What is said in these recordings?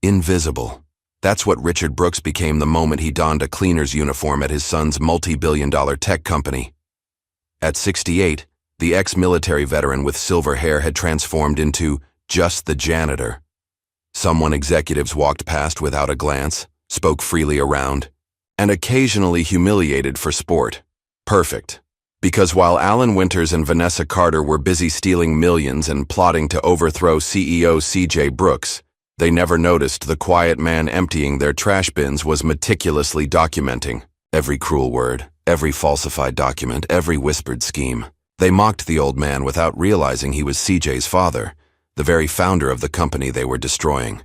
Invisible. That's what Richard Brooks became the moment he donned a cleaner's uniform at his son's multi-billion-dollar tech company. At 68, the ex-military veteran with silver hair had transformed into just the janitor. Someone executives walked past without a glance, spoke freely around, and occasionally humiliated for sport. Perfect. Because while Alan Winters and Vanessa Carter were busy stealing millions and plotting to overthrow CEO C.J. Brooks, they never noticed the quiet man emptying their trash bins was meticulously documenting every cruel word, every falsified document, every whispered scheme. They mocked the old man without realizing he was C.J.'s father, the very founder of the company they were destroying.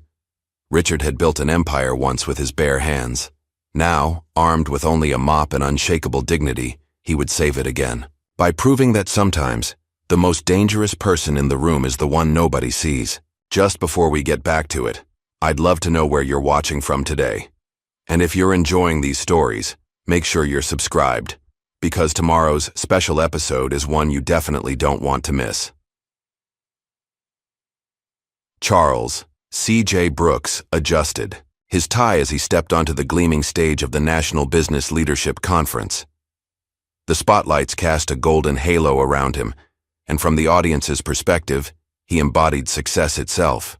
Richard had built an empire once with his bare hands. Now, armed with only a mop and unshakable dignity, he would save it again. By proving that sometimes, the most dangerous person in the room is the one nobody sees. Just before we get back to it, I'd love to know where you're watching from today. And if you're enjoying these stories, make sure you're subscribed, because tomorrow's special episode is one you definitely don't want to miss. Charles C.J. Brooks adjusted his tie as he stepped onto the gleaming stage of the National Business Leadership Conference. The spotlights cast a golden halo around him, and from the audience's perspective, he embodied success itself.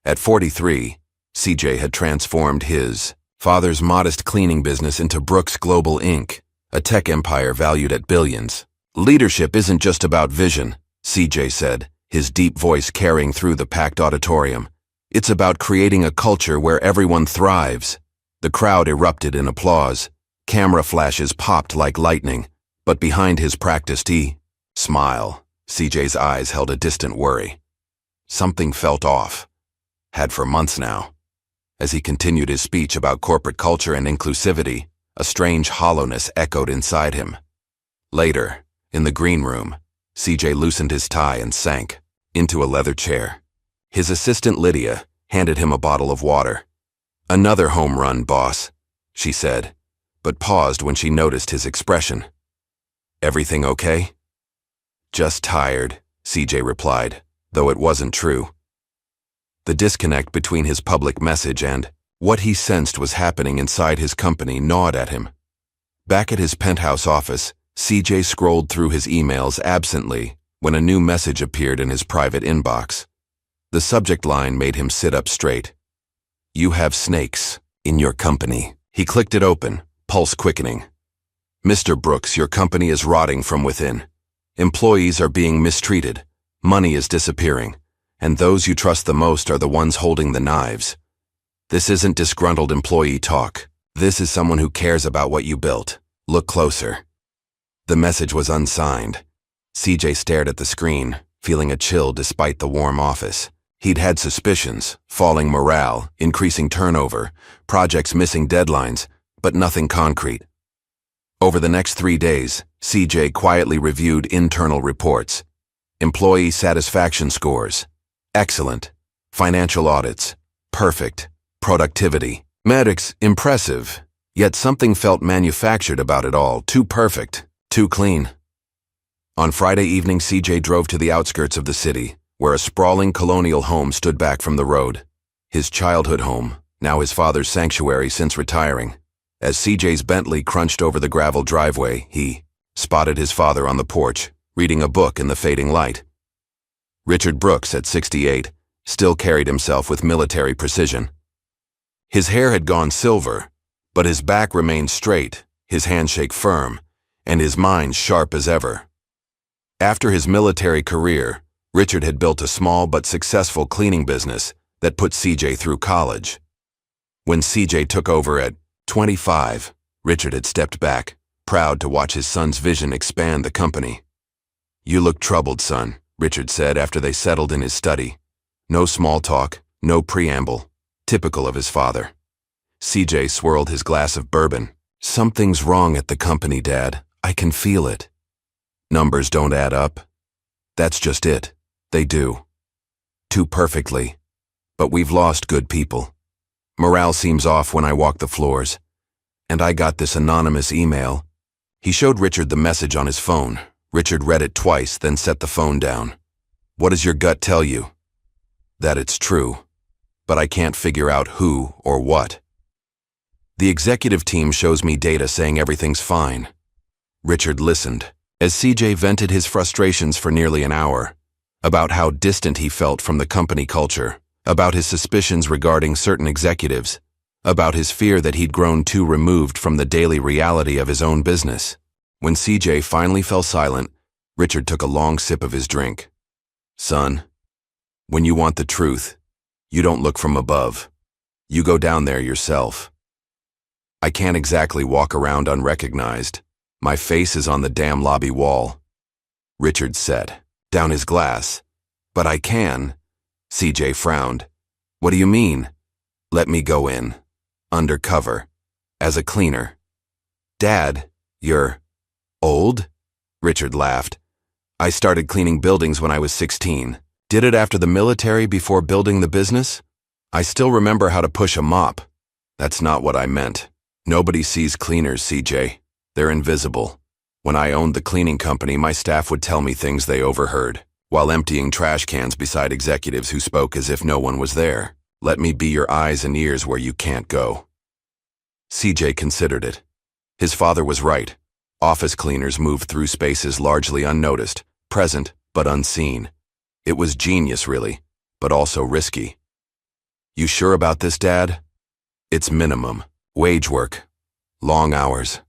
At 43, C.J. had transformed his father's modest cleaning business into Brooks Global Inc., a tech empire valued at billions. Leadership isn't just about vision, C.J. said, his deep voice carrying through the packed auditorium. It's about creating a culture where everyone thrives. The crowd erupted in applause. Camera flashes popped like lightning, but behind his practiced smile, C.J.'s eyes held a distant worry. Something felt off. Had for months now. As he continued his speech about corporate culture and inclusivity, a strange hollowness echoed inside him. Later, in the green room, C.J. loosened his tie and sank into a leather chair. His assistant Lydia handed him a bottle of water. "Another home run, boss," she said, but paused when she noticed his expression. "Everything okay?" "Just tired," C.J. replied, though it wasn't true. The disconnect between his public message and what he sensed was happening inside his company gnawed at him. Back at his penthouse office, C.J. scrolled through his emails absently when a new message appeared in his private inbox. The subject line made him sit up straight. "You have snakes in your company." He clicked it open, pulse quickening. "Mr. Brooks, your company is rotting from within. Employees are being mistreated, money is disappearing, and those you trust the most are the ones holding the knives. This isn't disgruntled employee talk. This is someone who cares about what you built. Look closer." The message was unsigned. C.J. stared at the screen, feeling a chill despite the warm office. He'd had suspicions, falling morale, increasing turnover, projects missing deadlines, but nothing concrete. Over the next 3 days, C.J. quietly reviewed internal reports. Employee satisfaction scores. Excellent. Financial audits. Perfect. Productivity. Metrics. Impressive. Yet something felt manufactured about it all. Too perfect. Too clean. On Friday evening, C.J. drove to the outskirts of the city, where a sprawling colonial home stood back from the road. His childhood home, now his father's sanctuary since retiring. As C.J.'s Bentley crunched over the gravel driveway, he spotted his father on the porch, reading a book in the fading light. Richard Brooks, at 68, still carried himself with military precision. His hair had gone silver, but his back remained straight, his handshake firm, and his mind sharp as ever. After his military career, Richard had built a small but successful cleaning business that put C.J. through college. When C.J. took over at 25, Richard had stepped back, proud to watch his son's vision expand the company. "You look troubled, son," Richard said after they settled in his study. No small talk, no preamble, typical of his father. C.J. swirled his glass of bourbon. "Something's wrong at the company, Dad. I can feel it. Numbers don't add up. That's just it. They do. Too perfectly. But we've lost good people. Morale seems off when I walk the floors. And I got this anonymous email." He showed Richard the message on his phone. Richard read it twice, then set the phone down. "What does your gut tell you?" "That it's true." but I can't figure out who or what. The executive team shows me data saying everything's fine. Richard listened as CJ vented his frustrations for nearly an hour, about how distant he felt from the company culture, about his suspicions regarding certain executives, about his fear that he'd grown too removed from the daily reality of his own business. When CJ finally fell silent, Richard took a long sip of his drink. Son, when you want the truth, you don't look from above. You go down there yourself. I can't exactly walk around unrecognized. My face is on the damn lobby wall. Richard set down his glass. But I can. CJ frowned. What do you mean? Let me go in. Undercover. As a cleaner. Dad, you're old? Richard laughed. I started cleaning buildings when I was 16. Did it after the military before building the business? I still remember how to push a mop. That's not what I meant. Nobody sees cleaners, CJ. They're invisible. When I owned the cleaning company, my staff would tell me things they overheard, while emptying trash cans beside executives who spoke as if no one was there. Let me be your eyes and ears where you can't go. CJ considered it. His father was right. Office cleaners moved through spaces largely unnoticed, present but unseen. It was genius, really, but also risky. You sure about this, Dad? It's minimum wage work. Long hours.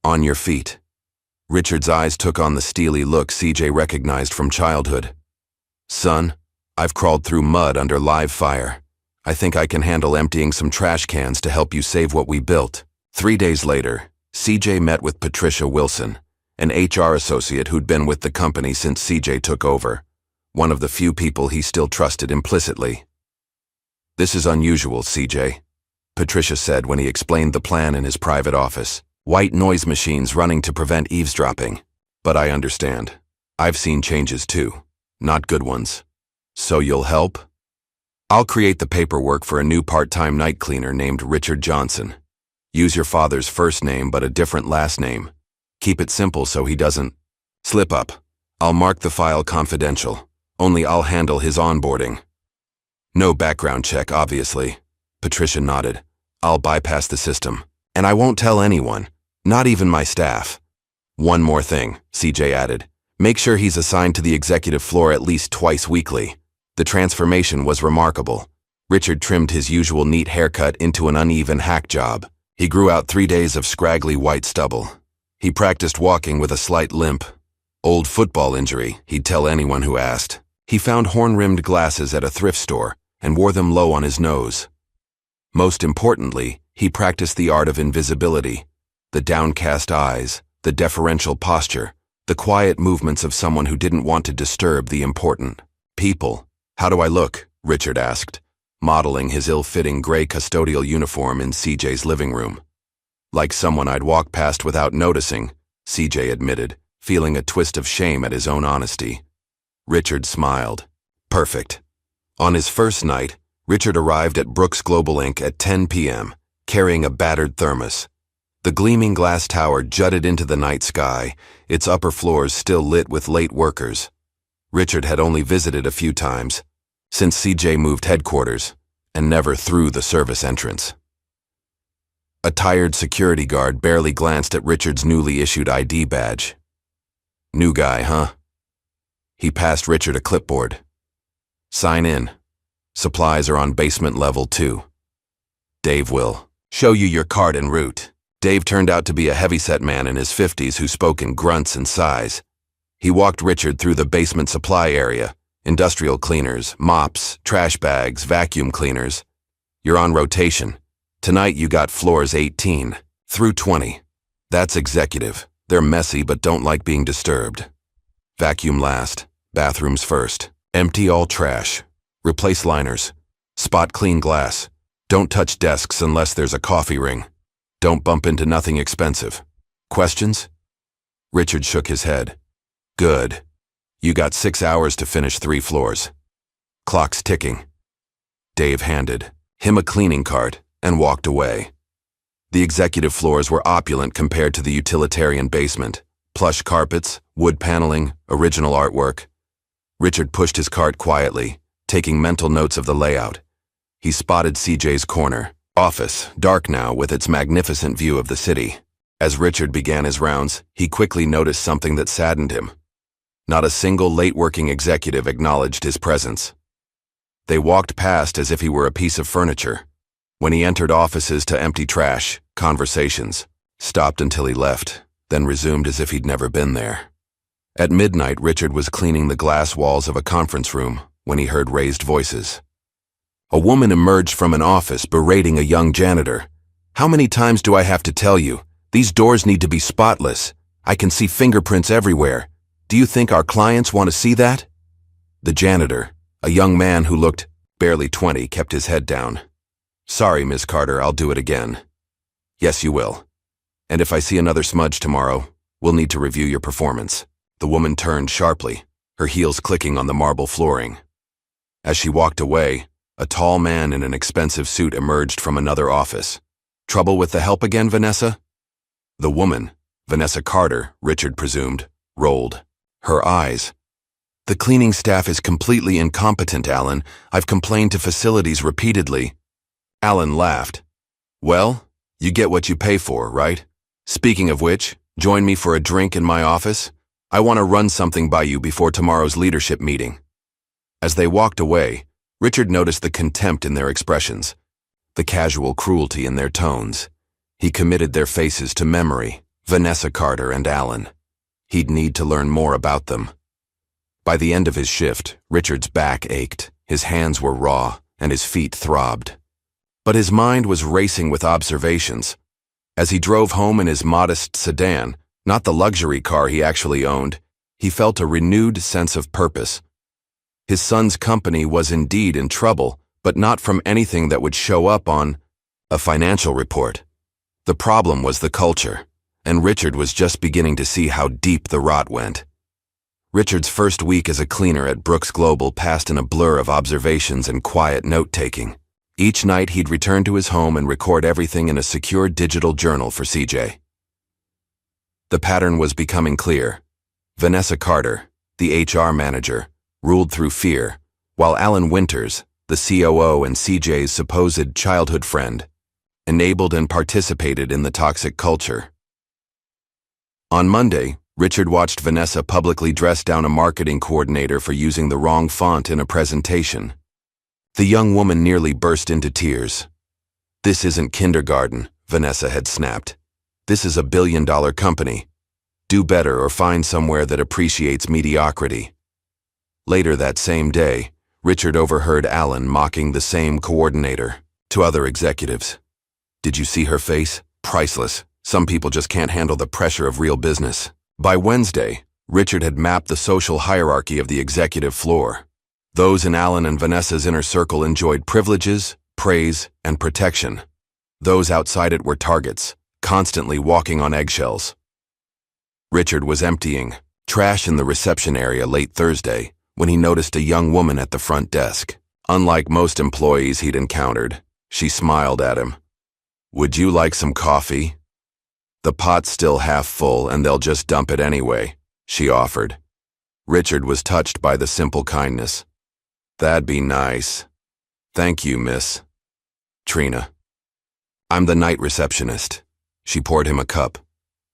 On your feet. Richard's eyes took on the steely look CJ recognized from childhood. Son, I've crawled through mud under live fire. I think I can handle emptying some trash cans to help you save what we built. 3 days later, CJ met with Patricia Wilson, an HR associate who'd been with the company since CJ took over, one of the few people he still trusted implicitly. This is unusual, CJ, Patricia said when he explained the plan in his private office. White noise machines running to prevent eavesdropping. But I understand. I've seen changes too. Not good ones. So you'll help? I'll create the paperwork for a new part-time night cleaner named Richard Johnson. Use your father's first name but a different last name. Keep it simple so he doesn't slip up. I'll mark the file confidential. Only I'll handle his onboarding. No background check, obviously. Patricia nodded. I'll bypass the system. And I won't tell anyone. Not even my staff. One more thing, CJ added. Make sure he's assigned to the executive floor at least twice weekly. The transformation was remarkable. Richard trimmed his usual neat haircut into an uneven hack job. He grew out 3 days of scraggly white stubble. He practiced walking with a slight limp. Old football injury, he'd tell anyone who asked. He found horn-rimmed glasses at a thrift store and wore them low on his nose. Most importantly, he practiced the art of invisibility. The downcast eyes, the deferential posture, the quiet movements of someone who didn't want to disturb the important people. How do I look? Richard asked, modeling his ill-fitting gray custodial uniform in CJ's living room. Like someone I'd walk past without noticing, CJ admitted, feeling a twist of shame at his own honesty. Richard smiled. Perfect. On his first night, Richard arrived at Brooks Global Inc. at 10 p.m., carrying a battered thermos. The gleaming glass tower jutted into the night sky, its upper floors still lit with late workers. Richard had only visited a few times, since CJ moved headquarters, and never through the service entrance. A tired security guard barely glanced at Richard's newly issued ID badge. New guy, huh? He passed Richard a clipboard. Sign in. Supplies are on basement level 2. Dave will show you your card en route. Dave turned out to be a heavyset man in his 50s who spoke in grunts and sighs. He walked Richard through the basement supply area, industrial cleaners, mops, trash bags, vacuum cleaners. You're on rotation. Tonight you got floors 18 through 20. That's executive. They're messy but don't like being disturbed. Vacuum last, bathrooms first. Empty all trash. Replace liners. Spot clean glass. Don't touch desks unless there's a coffee ring. Don't bump into nothing expensive. Questions? Richard shook his head. Good. You got 6 hours to finish 3 floors. Clock's ticking. Dave handed him a cleaning cart and walked away. The executive floors were opulent compared to the utilitarian basement. Plush carpets, wood paneling, original artwork. Richard pushed his cart quietly, taking mental notes of the layout. he spotted CJ's corner office, dark now with its magnificent view of the city. As Richard began his rounds, he quickly noticed something that saddened him. Not a single late-working executive acknowledged his presence. They walked past as if he were a piece of furniture. When he entered offices to empty trash, conversations stopped until he left, then resumed as if he'd never been there. At midnight, Richard was cleaning the glass walls of a conference room when he heard raised voices. A woman emerged from an office berating a young janitor. "How many times do I have to tell you? These doors need to be spotless. I can see fingerprints everywhere. Do you think our clients want to see that?" The janitor, a young man who looked barely 20, kept his head down. "Sorry, Miss Carter, I'll do it again." "Yes, you will. And if I see another smudge tomorrow, we'll need to review your performance." The woman turned sharply, her heels clicking on the marble flooring. As she walked away, a tall man in an expensive suit emerged from another office. "Trouble with the help again, Vanessa?" The woman, Vanessa Carter, Richard presumed, rolled her eyes. "The cleaning staff is completely incompetent, Alan. I've complained to facilities repeatedly." Alan laughed. "Well, you get what you pay for, right? Speaking of which, join me for a drink in my office. I want to run something by you before tomorrow's leadership meeting." As they walked away, Richard noticed the contempt in their expressions, the casual cruelty in their tones. He committed their faces to memory, Vanessa Carter and Alan. He'd need to learn more about them. By the end of his shift, Richard's back ached, his hands were raw, and his feet throbbed. But his mind was racing with observations. As he drove home in his modest sedan, not the luxury car he actually owned, he felt a renewed sense of purpose. His son's company was indeed in trouble, but not from anything that would show up on a financial report. The problem was the culture, and Richard was just beginning to see how deep the rot went. Richard's first week as a cleaner at Brooks Global passed in a blur of observations and quiet note-taking. Each night he'd return to his home and record everything in a secure digital journal for CJ. The pattern was becoming clear. Vanessa Carter, the HR manager, ruled through fear, while Alan Winters, the COO and CJ's supposed childhood friend, enabled and participated in the toxic culture. On Monday, Richard watched Vanessa publicly dress down a marketing coordinator for using the wrong font in a presentation. The young woman nearly burst into tears. "This isn't kindergarten," Vanessa had snapped. "This is a billion-dollar company. Do better or find somewhere that appreciates mediocrity." Later that same day, Richard overheard Alan mocking the same coordinator to other executives. "Did you see her face? Priceless. Some people just can't handle the pressure of real business." By Wednesday, Richard had mapped the social hierarchy of the executive floor. Those in Alan and Vanessa's inner circle enjoyed privileges, praise, and protection. Those outside it were targets, constantly walking on eggshells. Richard was emptying trash in the reception area late Thursday when he noticed a young woman at the front desk. Unlike most employees he'd encountered, she smiled at him. "Would you like some coffee?" "The pot's still half full and they'll just dump it anyway," she offered. Richard was touched by the simple kindness. "That'd be nice. Thank you, Miss Trina." "I'm the night receptionist." She poured him a cup.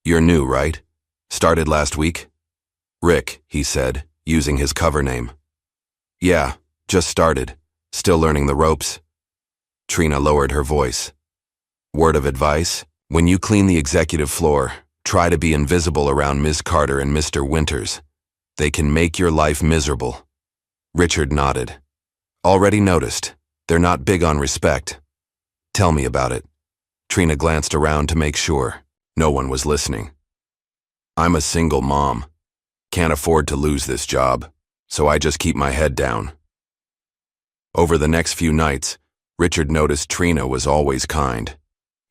"You're new, right? Started last week?" "Rick," he said, using his cover name. "Yeah, just started. Still learning the ropes." Trina lowered her voice. "Word of advice? When you clean the executive floor, try to be invisible around Ms. Carter and Mr. Winters. They can make your life miserable." Richard nodded. "Already noticed. They're not big on respect." "Tell me about it." Trina glanced around to make sure. No one was listening. "I'm a single mom. Can't afford to lose this job, so I just keep my head down." Over the next few nights, Richard noticed Trina was always kind.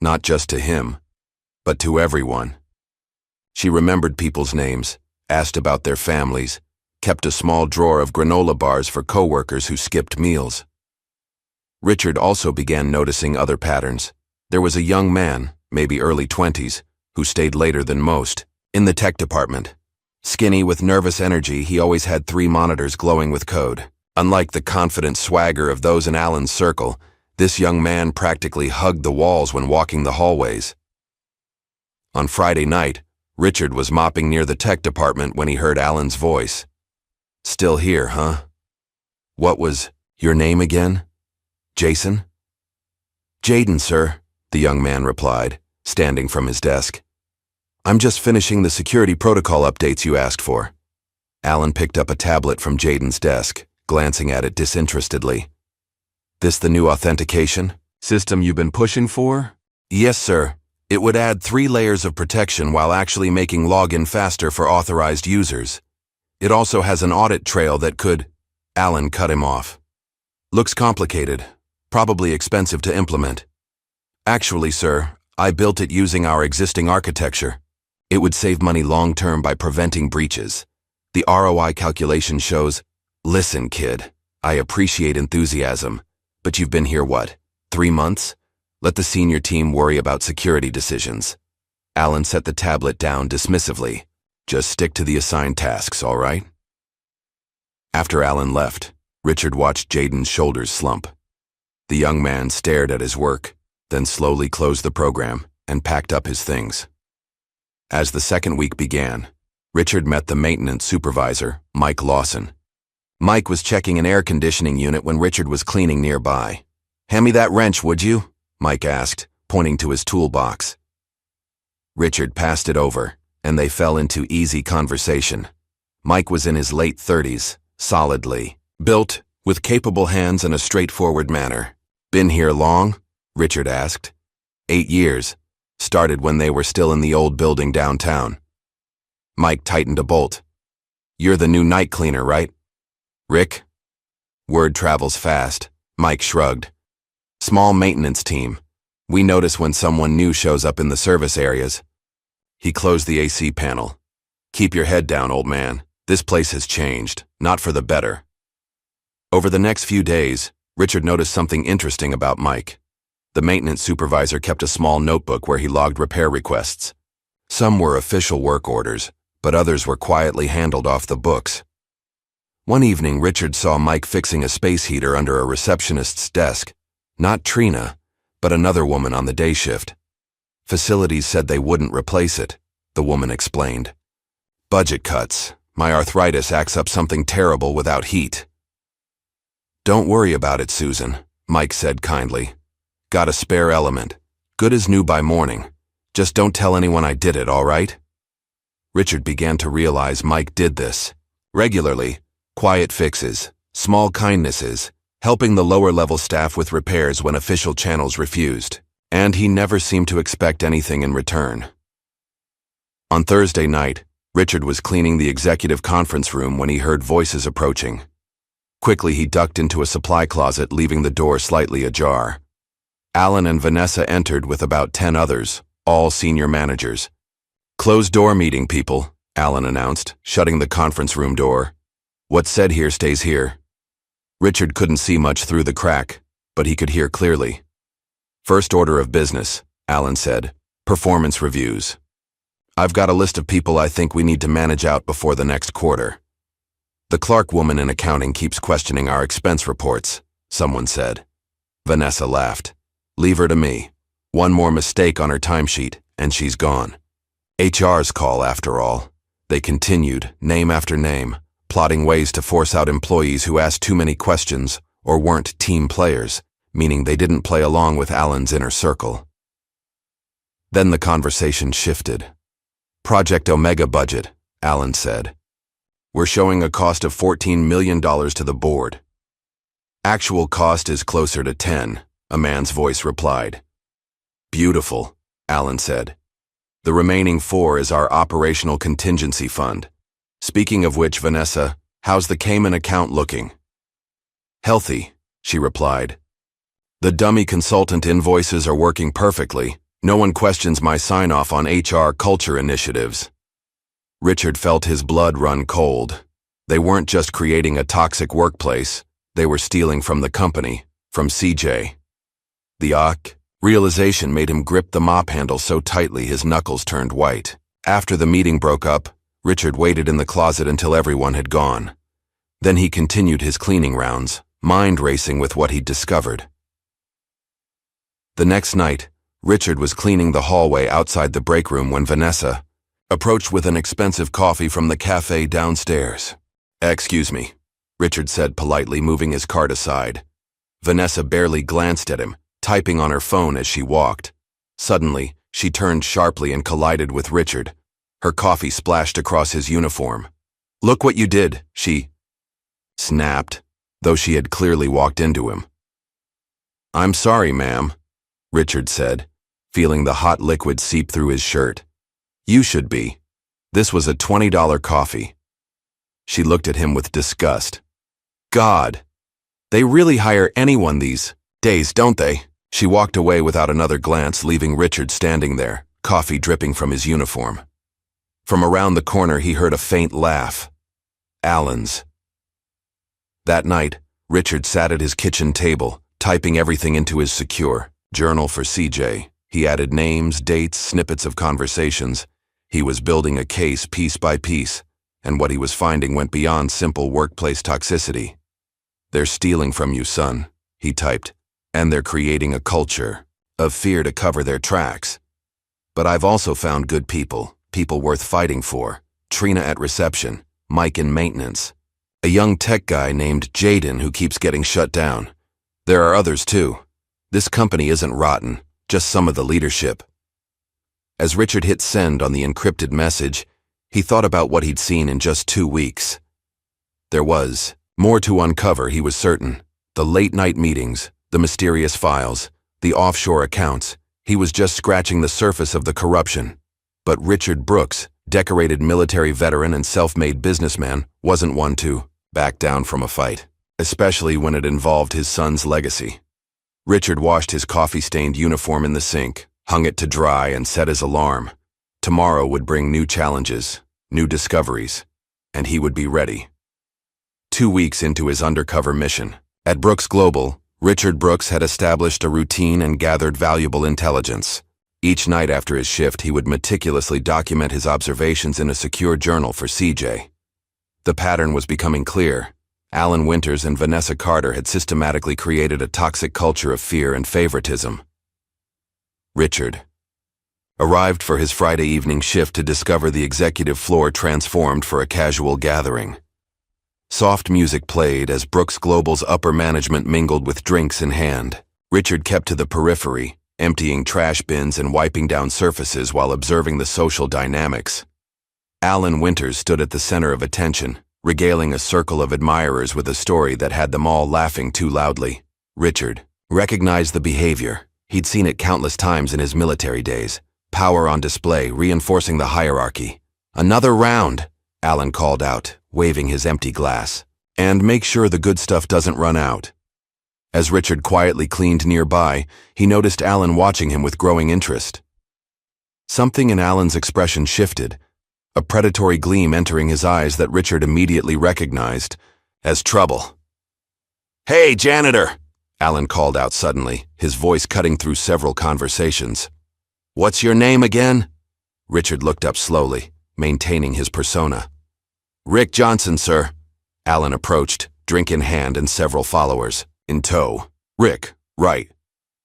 Not just to him, but to everyone. She remembered people's names, asked about their families, kept a small drawer of granola bars for coworkers who skipped meals. Richard also began noticing other patterns. There was a young man, maybe early 20s, who stayed later than most, in the tech department. Skinny with nervous energy, he always had 3 monitors glowing with code. Unlike the confident swagger of those in Alan's circle, This young man practically hugged the walls when walking the hallways. On Friday night, Richard was mopping near the tech department when he heard Alan's voice. "Still here, huh? What was your name again? Jason?" "Jaden, sir," the young man replied, standing from his desk. "I'm just finishing the security protocol updates you asked for." Alan picked up a tablet from Jaden's desk, glancing at it disinterestedly. "This the new authentication system you've been pushing for?" "Yes, sir. It would add 3 layers of protection while actually making login faster for authorized users. It also has an audit trail that could—" Alan cut him off. "Looks complicated, probably expensive to implement." "Actually, sir, I built it using our existing architecture. It would save money long-term by preventing breaches. The ROI calculation shows—" "Listen, kid, I appreciate enthusiasm, but you've been here what, 3 months? Let the senior team worry about security decisions." Alan set the tablet down dismissively. "Just stick to the assigned tasks, all right?" After Alan left, Richard watched Jaden's shoulders slump. The young man stared at his work, then slowly closed the program and packed up his things. As the second week began, Richard met the maintenance supervisor, Mike Lawson. Mike was checking an air conditioning unit when Richard was cleaning nearby. "Hand me that wrench, would you?" Mike asked, pointing to his toolbox. Richard passed it over, and they fell into easy conversation. Mike was in his late 30s, solidly built, with capable hands and a straightforward manner. "Been here long?" Richard asked. 8 years. Started when they were still in the old building downtown. Mike tightened a bolt. "You're the new night cleaner, right?" "Rick?" "Word travels fast." Mike shrugged. "Small maintenance team. We notice when someone new shows up in the service areas." He closed the AC panel. "Keep your head down, old man. This place has changed, not for the better." Over the next few days, Richard noticed something interesting about Mike. The maintenance supervisor kept a small notebook where he logged repair requests. Some were official work orders, but others were quietly handled off the books. One evening, Richard saw Mike fixing a space heater under a receptionist's desk. Not Trina, but another woman on the day shift. Facilities said they wouldn't replace it, the woman explained. "Budget cuts. My arthritis acts up something terrible without heat." "Don't worry about it, Susan," Mike said kindly. "Got a spare element. Good as new by morning. Just don't tell anyone I did it, all right?" Richard began to realize Mike did this regularly. Quiet fixes, small kindnesses, helping the lower-level staff with repairs when official channels refused. And he never seemed to expect anything in return. On Thursday night, Richard was cleaning the executive conference room when he heard voices approaching. Quickly, he ducked into a supply closet, leaving the door slightly ajar. Alan and Vanessa entered with about 10 others, all senior managers. "Closed-door meeting, people," Alan announced, shutting the conference room door. "What's said here stays here." Richard couldn't see much through the crack, but he could hear clearly. "First order of business," Alan said. "Performance reviews. I've got a list of people I think we need to manage out before the next quarter." "The Clark woman in accounting keeps questioning our expense reports," someone said. Vanessa laughed. "Leave her to me. One more mistake on her timesheet, and she's gone." HR's call, after all. They continued, name after name, plotting ways to force out employees who asked too many questions or weren't team players, meaning they didn't play along with Alan's inner circle. Then the conversation shifted. "Project Omega budget," Alan said. "We're showing a cost of $14 million to the board." "Actual cost is closer to 10, a man's voice replied. "Beautiful," Alan said. "The remaining 4 is our operational contingency fund. Speaking of which, Vanessa, how's the Cayman account looking?" "Healthy," she replied. "The dummy consultant invoices are working perfectly. No one questions my sign-off on HR culture initiatives." Richard felt his blood run cold. They weren't just creating a toxic workplace, they were stealing from the company, from CJ. The realization made him grip the mop handle so tightly his knuckles turned white. After the meeting broke up, Richard waited in the closet until everyone had gone. Then he continued his cleaning rounds, mind racing with what he'd discovered. The next night, Richard was cleaning the hallway outside the break room when Vanessa approached with an expensive coffee from the cafe downstairs. "Excuse me," Richard said politely, moving his cart aside. Vanessa barely glanced at him, typing on her phone as she walked. Suddenly, she turned sharply and collided with Richard. Her coffee splashed across his uniform. "Look what you did," she snapped, though she had clearly walked into him. "I'm sorry, ma'am," Richard said, feeling the hot liquid seep through his shirt. "You should be. This was a $20 coffee." She looked at him with disgust. "God, they really hire anyone these days, don't they?" She walked away without another glance, leaving Richard standing there, coffee dripping from his uniform. From around the corner, he heard a faint laugh. Alan's. That night, Richard sat at his kitchen table, typing everything into his secure journal for CJ. He added names, dates, snippets of conversations. He was building a case piece by piece, and what he was finding went beyond simple workplace toxicity. "They're stealing from you, son," he typed, "and they're creating a culture of fear to cover their tracks. But I've also found good people, people worth fighting for. Trina at reception, Mike in maintenance, a young tech guy named Jaden who keeps getting shut down. There are others too. This company isn't rotten, just some of the leadership." As Richard hit send on the encrypted message, he thought about what he'd seen in just 2 weeks. There was more to uncover, he was certain. The late-night meetings, the mysterious files, the offshore accounts. He was just scratching the surface of the corruption. But Richard Brooks, decorated military veteran and self-made businessman, wasn't one to back down from a fight, especially when it involved his son's legacy. Richard washed his coffee-stained uniform in the sink, hung it to dry, and set his alarm. Tomorrow would bring new challenges, new discoveries, and he would be ready. 2 weeks into his undercover mission, at Brooks Global, Richard Brooks had established a routine and gathered valuable intelligence. Each night after his shift, he would meticulously document his observations in a secure journal for CJ. The pattern was becoming clear. Alan Winters and Vanessa Carter had systematically created a toxic culture of fear and favoritism. Richard arrived for his Friday evening shift to discover the executive floor transformed for a casual gathering. Soft music played as Brooks Global's upper management mingled with drinks in hand. Richard kept to the periphery, emptying trash bins and wiping down surfaces while observing the social dynamics. Alan Winters stood at the center of attention, regaling a circle of admirers with a story that had them all laughing too loudly. Richard recognized the behavior. He'd seen it countless times in his military days. Power on display, reinforcing the hierarchy. "Another round," Alan called out, waving his empty glass. "And make sure the good stuff doesn't run out." As Richard quietly cleaned nearby, he noticed Alan watching him with growing interest. Something in Alan's expression shifted, a predatory gleam entering his eyes that Richard immediately recognized as trouble. "Hey, janitor!" Alan called out suddenly, his voice cutting through several conversations. "What's your name again?" Richard looked up slowly, maintaining his persona. "Rick Johnson, sir." Alan approached, drink in hand and several followers in tow. "Rick, right."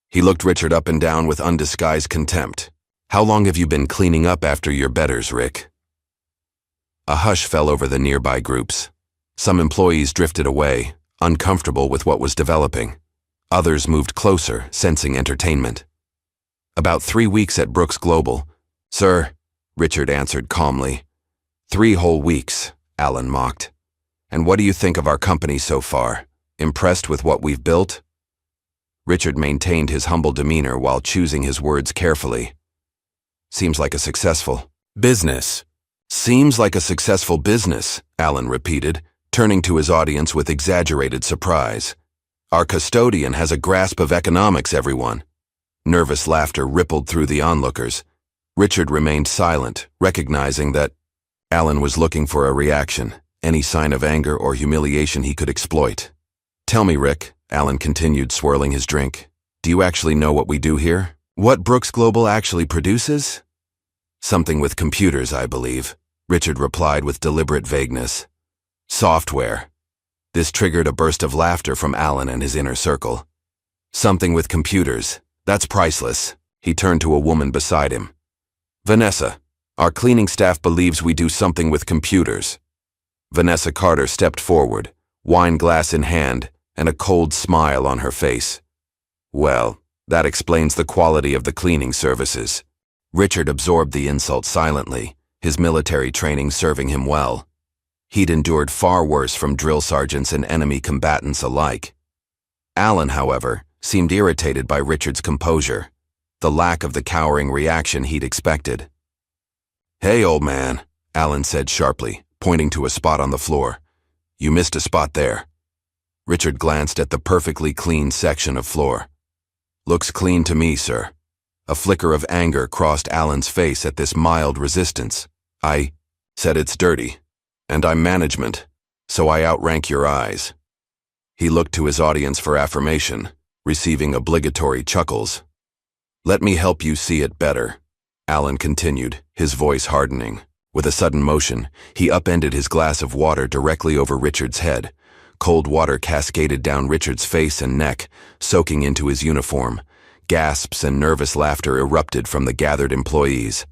He looked Richard up and down with undisguised contempt. "How long have you been cleaning up after your betters, Rick?" A hush fell over the nearby groups. Some employees drifted away, uncomfortable with what was developing. Others moved closer, sensing entertainment. "About 3 weeks at Brooks Global, sir," Richard answered calmly. 3 whole weeks, Alan mocked. "And what do you think of our company so far? Impressed with what we've built?" Richard maintained his humble demeanor while choosing his words carefully. "Seems like a successful business." "Seems like a successful business," Alan repeated, turning to his audience with exaggerated surprise. "Our custodian has a grasp of economics, everyone." Nervous laughter rippled through the onlookers. Richard remained silent, recognizing that Alan was looking for a reaction, any sign of anger or humiliation he could exploit. "Tell me, Rick," Alan continued, swirling his drink, "do you actually know what we do here? What Brooks Global actually produces?" "Something with computers, I believe," Richard replied with deliberate vagueness. "Software." This triggered a burst of laughter from Alan and his inner circle. "Something with computers. That's priceless. He turned to a woman beside him. Vanessa, our cleaning staff believes we do something with computers. Vanessa Carter stepped forward, wine glass in hand, and a cold smile on her face. Well, that explains the quality of the cleaning services. Richard absorbed the insult silently, his military training serving him well. He'd endured far worse from drill sergeants and enemy combatants alike. Alan, however, seemed irritated by Richard's composure, the lack of the cowering reaction he'd expected. Hey, old man, Alan said sharply, pointing to a spot on the floor. You missed a spot there. Richard glanced at the perfectly clean section of floor. Looks clean to me, sir. A flicker of anger crossed Alan's face at this mild resistance. I said it's dirty, and I'm management, so I outrank your eyes. He looked to his audience for affirmation, receiving obligatory chuckles. Let me help you see it better, Alan continued, his voice hardening. With a sudden motion, he upended his glass of water directly over Richard's head. Cold water cascaded down Richard's face and neck, soaking into his uniform. Gasps and nervous laughter erupted from the gathered employees.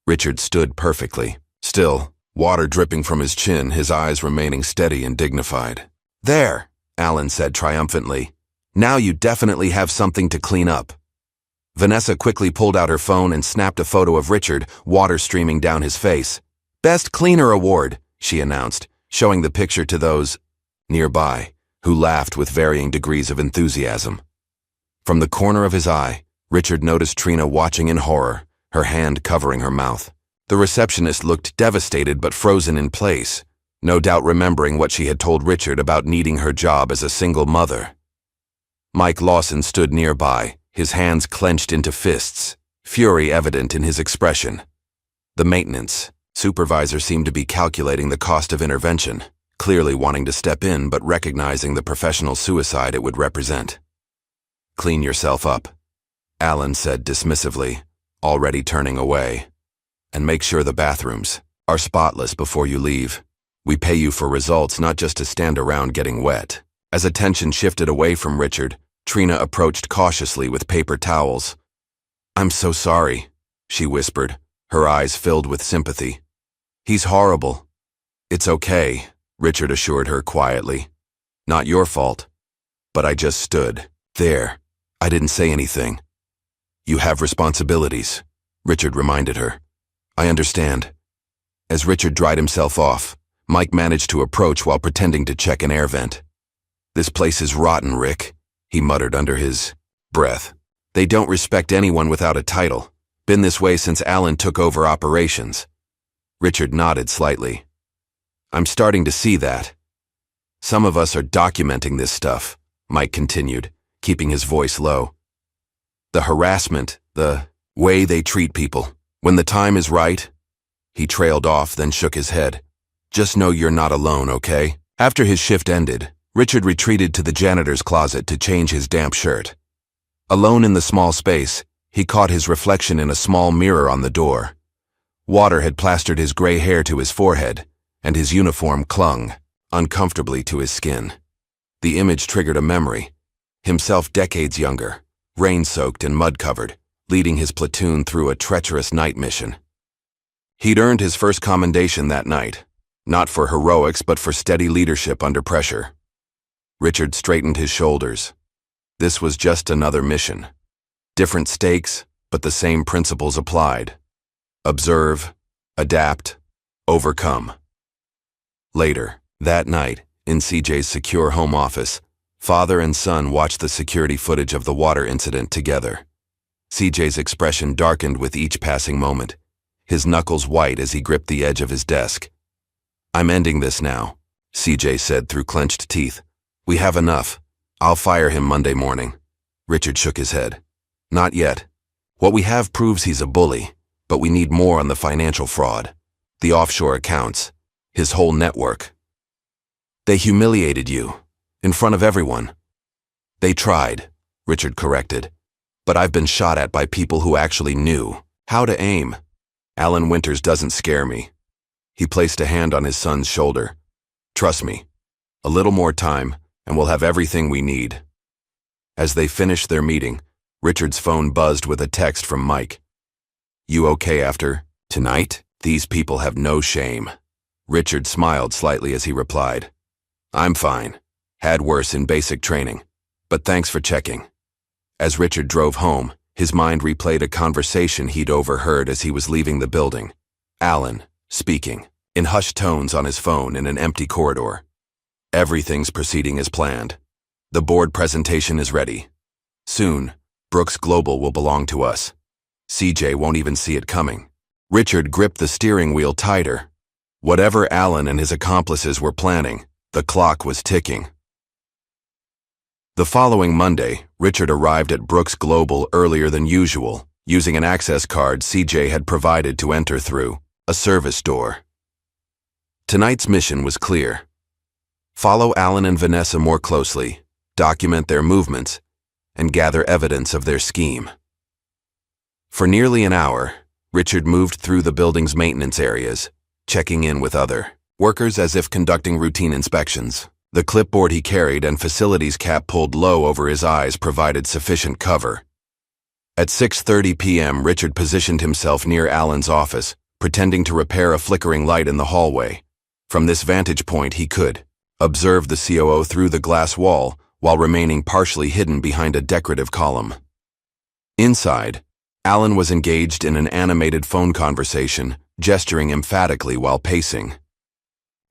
Richard stood perfectly, still, water dripping from his chin, his eyes remaining steady and dignified. There, Alan said triumphantly. Now you definitely have something to clean up. Vanessa quickly pulled out her phone and snapped a photo of Richard, water streaming down his face. Best Cleaner Award, she announced, showing the picture to those nearby, who laughed with varying degrees of enthusiasm. From the corner of his eye, Richard noticed Trina watching in horror, her hand covering her mouth. The receptionist looked devastated but frozen in place, no doubt remembering what she had told Richard about needing her job as a single mother. Mike Lawson stood nearby, his hands clenched into fists, fury evident in his expression. The maintenance supervisor seemed to be calculating the cost of intervention, clearly wanting to step in but recognizing the professional suicide it would represent. Clean yourself up, Alan said dismissively, already turning away. And make sure the bathrooms are spotless before you leave. We pay you for results, not just to stand around getting wet. As attention shifted away from Richard, Trina approached cautiously with paper towels. I'm so sorry, she whispered, her eyes filled with sympathy. He's horrible. It's okay, Richard assured her quietly. Not your fault. But I just stood there. I didn't say anything. You have responsibilities, Richard reminded her. I understand. As Richard dried himself off, Mike managed to approach while pretending to check an air vent. This place is rotten, Rick, he muttered under his breath. They don't respect anyone without a title. Been this way since Alan took over operations. Richard nodded slightly. I'm starting to see that. Some of us are documenting this stuff, Mike continued, keeping his voice low. The harassment, the way they treat people. When the time is right, he trailed off, then shook his head. Just know you're not alone, okay? After his shift ended, Richard retreated to the janitor's closet to change his damp shirt. Alone in the small space, he caught his reflection in a small mirror on the door. Water had plastered his gray hair to his forehead, and his uniform clung uncomfortably to his skin. The image triggered a memory. Himself decades younger, rain-soaked and mud-covered, leading his platoon through a treacherous night mission. He'd earned his first commendation that night, not for heroics but for steady leadership under pressure. Richard straightened his shoulders. This was just another mission. Different stakes, but the same principles applied. Observe, adapt, overcome. Later, that night, in CJ's secure home office, father and son watched the security footage of the water incident together. CJ's expression darkened with each passing moment, his knuckles white as he gripped the edge of his desk. I'm ending this now, CJ said through clenched teeth. We have enough. I'll fire him Monday morning. Richard shook his head. Not yet. What we have proves he's a bully, but we need more on the financial fraud, the offshore accounts, his whole network. They humiliated you, in front of everyone. They tried, Richard corrected, but I've been shot at by people who actually knew how to aim. Alan Winters doesn't scare me. He placed a hand on his son's shoulder. Trust me, a little more time, and we'll have everything we need. As they finished their meeting, Richard's phone buzzed with a text from Mike. "You okay after tonight? These people have no shame." Richard smiled slightly as he replied, "I'm fine. Had worse in basic training. But thanks for checking." As Richard drove home, his mind replayed a conversation he'd overheard as he was leaving the building. Alan, speaking, in hushed tones on his phone in an empty corridor. "Everything's proceeding as planned. The board presentation is ready. Soon, Brooks Global will belong to us. CJ won't even see it coming." Richard gripped the steering wheel tighter. Whatever Alan and his accomplices were planning, the clock was ticking. The following Monday, Richard arrived at Brooks Global earlier than usual, using an access card CJ had provided to enter through a service door. Tonight's mission was clear. Follow Alan and Vanessa more closely, document their movements, and gather evidence of their scheme. For nearly an hour, Richard moved through the building's maintenance areas, checking in with other workers as if conducting routine inspections. The clipboard he carried and facilities cap pulled low over his eyes provided sufficient cover. At 6:30 p.m., Richard positioned himself near Alan's office, pretending to repair a flickering light in the hallway. From this vantage point, he could observe the COO through the glass wall while remaining partially hidden behind a decorative column. Inside, Alan was engaged in an animated phone conversation, gesturing emphatically while pacing.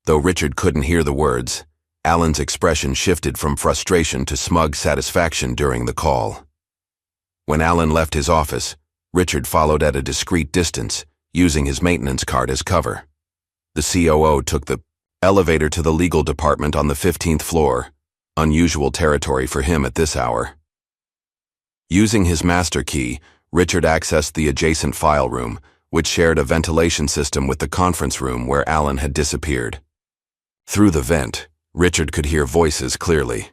Though Richard couldn't hear the words, Alan's expression shifted from frustration to smug satisfaction during the call. When Alan left his office, Richard followed at a discreet distance, using his maintenance card as cover. The COO took the elevator to the legal department on the 15th floor, unusual territory for him at this hour. Using his master key, Richard accessed the adjacent file room, which shared a ventilation system with the conference room where Alan had disappeared. Through the vent, Richard could hear voices clearly.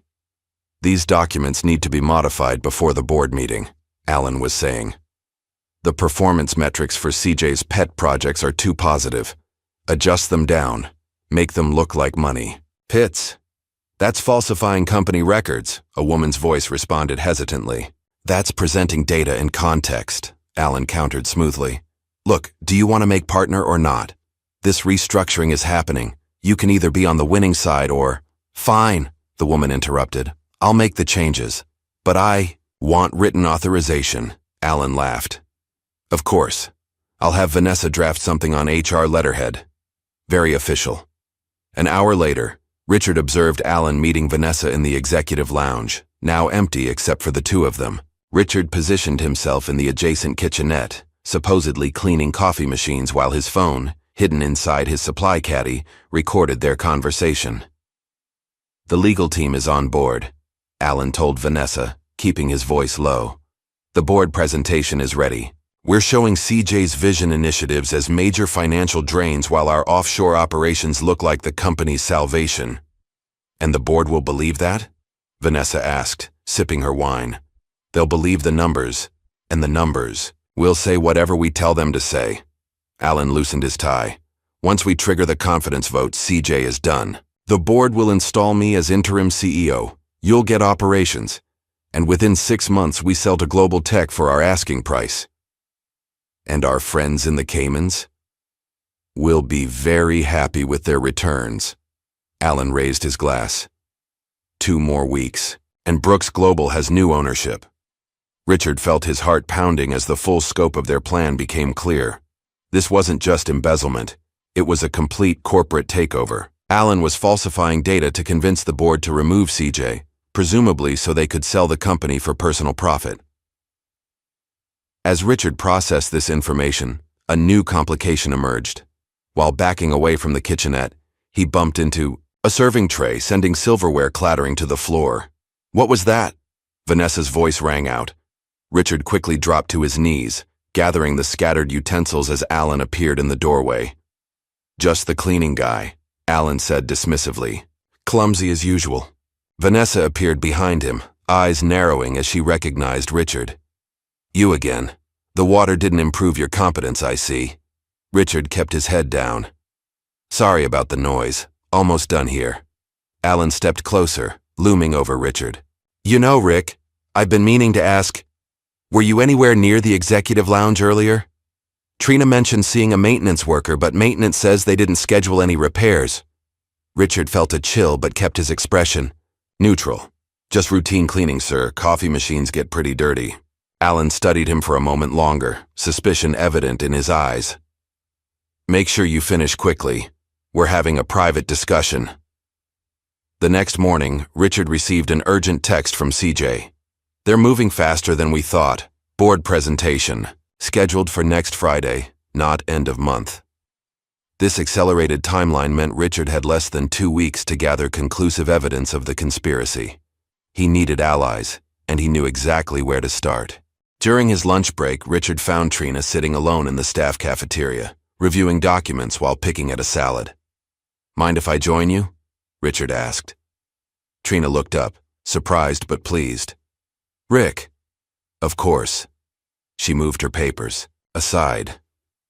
"These documents need to be modified before the board meeting," Alan was saying. "The performance metrics for CJ's pet projects are too positive. Adjust them down. Make them look like money." "Pits? That's falsifying company records," a woman's voice responded hesitantly. "That's presenting data in context," Alan countered smoothly. "Look, do you want to make partner or not? This restructuring is happening. You can either be on the winning side or—" "Fine," the woman interrupted. "I'll make the changes. But I want written authorization," Alan laughed. "Of course. I'll have Vanessa draft something on HR letterhead. Very official." An hour later, Richard observed Alan meeting Vanessa in the executive lounge, now empty except for the two of them. Richard positioned himself in the adjacent kitchenette, supposedly cleaning coffee machines while his phone, hidden inside his supply caddy, recorded their conversation. "The legal team is on board," Alan told Vanessa, keeping his voice low. "The board presentation is ready. We're showing CJ's vision initiatives as major financial drains while our offshore operations look like the company's salvation." "And the board will believe that?" Vanessa asked, sipping her wine. "They'll believe the numbers, and the numbers will say whatever we tell them to say." Alan loosened his tie. "Once we trigger the confidence vote, CJ is done. The board will install me as interim CEO. You'll get operations. And within 6 months we sell to Global Tech for our asking price. And our friends in the Caymans will be very happy with their returns." Alan raised his glass. 2 more weeks, and Brooks Global has new ownership. Richard felt his heart pounding as the full scope of their plan became clear. This wasn't just embezzlement. It was a complete corporate takeover. Alan was falsifying data to convince the board to remove CJ, presumably so they could sell the company for personal profit. As Richard processed this information, a new complication emerged. While backing away from the kitchenette, he bumped into a serving tray, sending silverware clattering to the floor. "What was that?" Vanessa's voice rang out. Richard quickly dropped to his knees, gathering the scattered utensils as Alan appeared in the doorway. "Just the cleaning guy," Alan said dismissively. "Clumsy as usual." Vanessa appeared behind him, eyes narrowing as she recognized Richard. "You again. The water didn't improve your competence, I see." Richard kept his head down. "Sorry about the noise. Almost done here." Alan stepped closer, looming over Richard. "You know, Rick, I've been meaning to ask." Were you anywhere near the executive lounge earlier? Trina mentioned seeing a maintenance worker, but maintenance says they didn't schedule any repairs. Richard felt a chill but kept his expression neutral. Just routine cleaning, sir. Coffee machines get pretty dirty. Alan studied him for a moment longer, suspicion evident in his eyes. Make sure you finish quickly. We're having a private discussion. The next morning, Richard received an urgent text from CJ. They're moving faster than we thought. Board presentation, scheduled for next Friday, not end of month. This accelerated timeline meant Richard had less than 2 weeks to gather conclusive evidence of the conspiracy. He needed allies, and he knew exactly where to start. During his lunch break, Richard found Trina sitting alone in the staff cafeteria, reviewing documents while picking at a salad. Mind if I join you? Richard asked. Trina looked up, surprised but pleased. Rick. Of course. She moved her papers aside.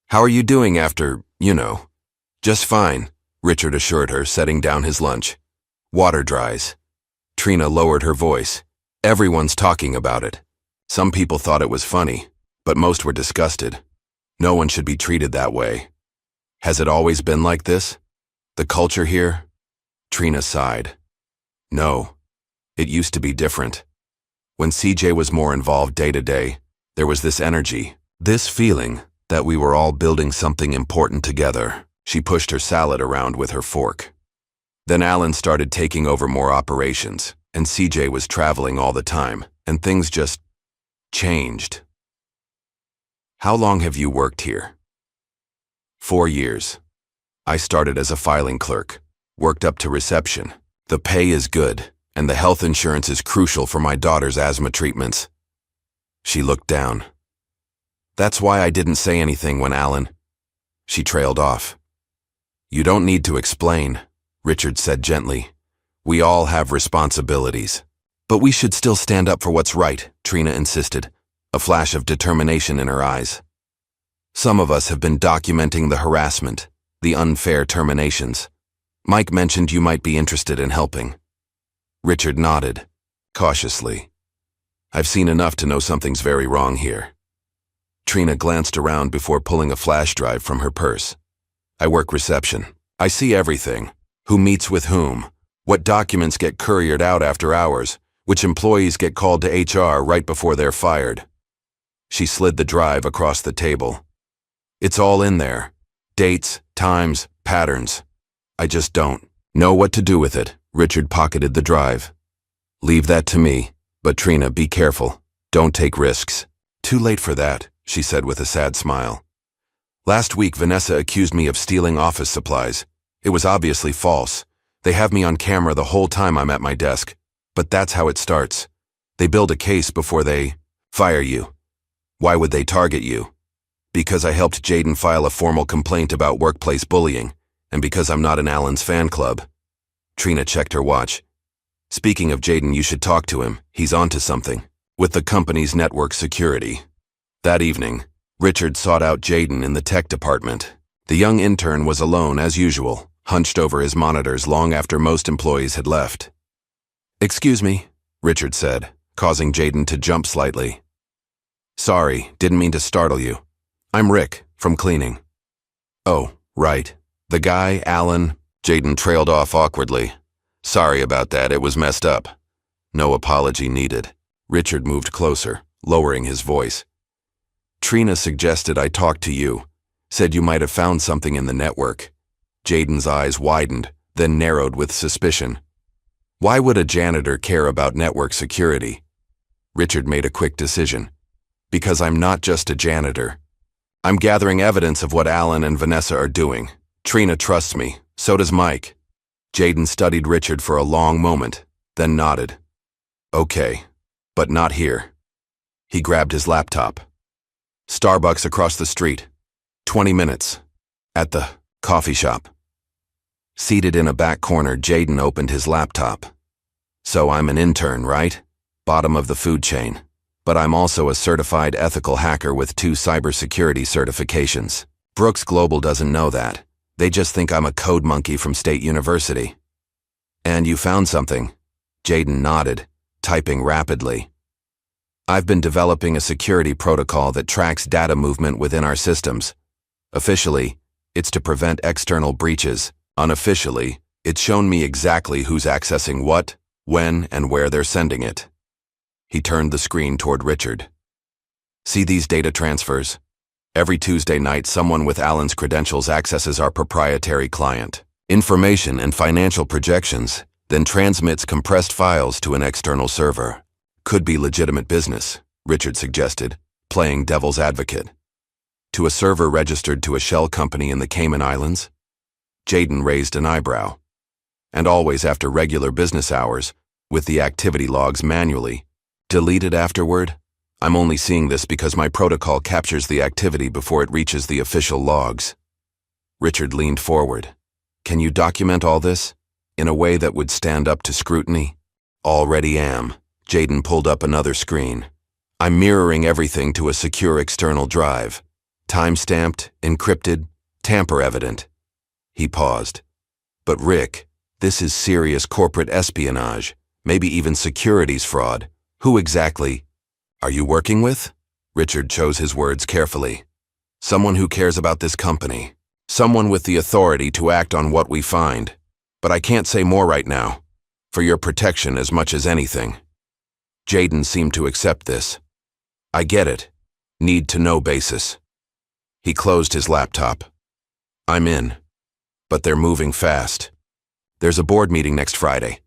How are you doing after, Just fine, Richard assured her, setting down his lunch. Water dries. Trina lowered her voice. Everyone's talking about it. Some people thought it was funny, but most were disgusted. No one should be treated that way. Has it always been like this? The culture here? Trina sighed. No. It used to be different. When CJ was more involved day to day, there was this energy, this feeling that we were all building something important together. She pushed her salad around with her fork. Then Alan started taking over more operations, and CJ was traveling all the time, and things just changed. How long have you worked here? 4 years. I started as a filing clerk, worked up to reception. The pay is good, and the health insurance is crucial for my daughter's asthma treatments. She looked down. That's why I didn't say anything when Alan. She trailed off. You don't need to explain, Richard said gently. We all have responsibilities. But we should still stand up for what's right, Trina insisted, a flash of determination in her eyes. Some of us have been documenting the harassment, the unfair terminations. Mike mentioned you might be interested in helping. Richard nodded, cautiously. I've seen enough to know something's very wrong here. Trina glanced around before pulling a flash drive from her purse. I work reception. I see everything. Who meets with whom? What documents get couriered out after hours? Which employees get called to HR right before they're fired? She slid the drive across the table. It's all in there. Dates, times, patterns. I just don't know what to do with it. Richard pocketed the drive. Leave that to me. But Trina, be careful. Don't take risks. Too late for that, she said with a sad smile. Last week, Vanessa accused me of stealing office supplies. It was obviously false. They have me on camera the whole time I'm at my desk. But that's how it starts. They build a case before they fire you. Why would they target you? Because I helped Jaden file a formal complaint about workplace bullying, and because I'm not in Alan's fan club. Trina checked her watch. Speaking of Jaden, you should talk to him. He's onto something. With the company's network security. That evening, Richard sought out Jaden in the tech department. The young intern was alone as usual, hunched over his monitors long after most employees had left. Excuse me, Richard said, causing Jaden to jump slightly. Sorry, didn't mean to startle you. I'm Rick, from cleaning. Oh, right. The guy, Alan. Jaden trailed off awkwardly. Sorry about that, it was messed up. No apology needed. Richard moved closer, lowering his voice. Trina suggested I talk to you. Said you might have found something in the network. Jaden's eyes widened, then narrowed with suspicion. Why would a janitor care about network security? Richard made a quick decision. Because I'm not just a janitor. I'm gathering evidence of what Alan and Vanessa are doing. Trina trusts me, so does Mike. Jaden studied Richard for a long moment, then nodded. Okay, but not here. He grabbed his laptop. Starbucks across the street. 20 minutes. At the coffee shop. Seated in a back corner, Jaden opened his laptop. So I'm an intern, right? Bottom of the food chain. But I'm also a certified ethical hacker with 2 cybersecurity certifications. Brooks Global doesn't know that. They just think I'm a code monkey from State University. And you found something? Jaden nodded, typing rapidly. I've been developing a security protocol that tracks data movement within our systems. Officially, it's to prevent external breaches. Unofficially, it's shown me exactly who's accessing what, when, and where they're sending it. He turned the screen toward Richard. See these data transfers? Every Tuesday night, someone with Alan's credentials accesses our proprietary client information and financial projections, then transmits compressed files to an external server. Could be legitimate business, Richard suggested, playing devil's advocate. To a server registered to a shell company in the Cayman Islands? Jaden raised an eyebrow. And always after regular business hours, with the activity logs manually deleted afterward? I'm only seeing this because my protocol captures the activity before it reaches the official logs. Richard leaned forward. Can you document all this? In a way that would stand up to scrutiny? Already am. Jaden pulled up another screen. I'm mirroring everything to a secure external drive. Time-stamped, encrypted, tamper-evident. He paused. But Rick, this is serious corporate espionage, maybe even securities fraud. Who exactly are you working with? Richard chose his words carefully. Someone who cares about this company. Someone with the authority to act on what we find. But I can't say more right now. For your protection as much as anything. Jaden seemed to accept this. I get it. Need to know basis. He closed his laptop. I'm in. But they're moving fast. There's a board meeting next Friday.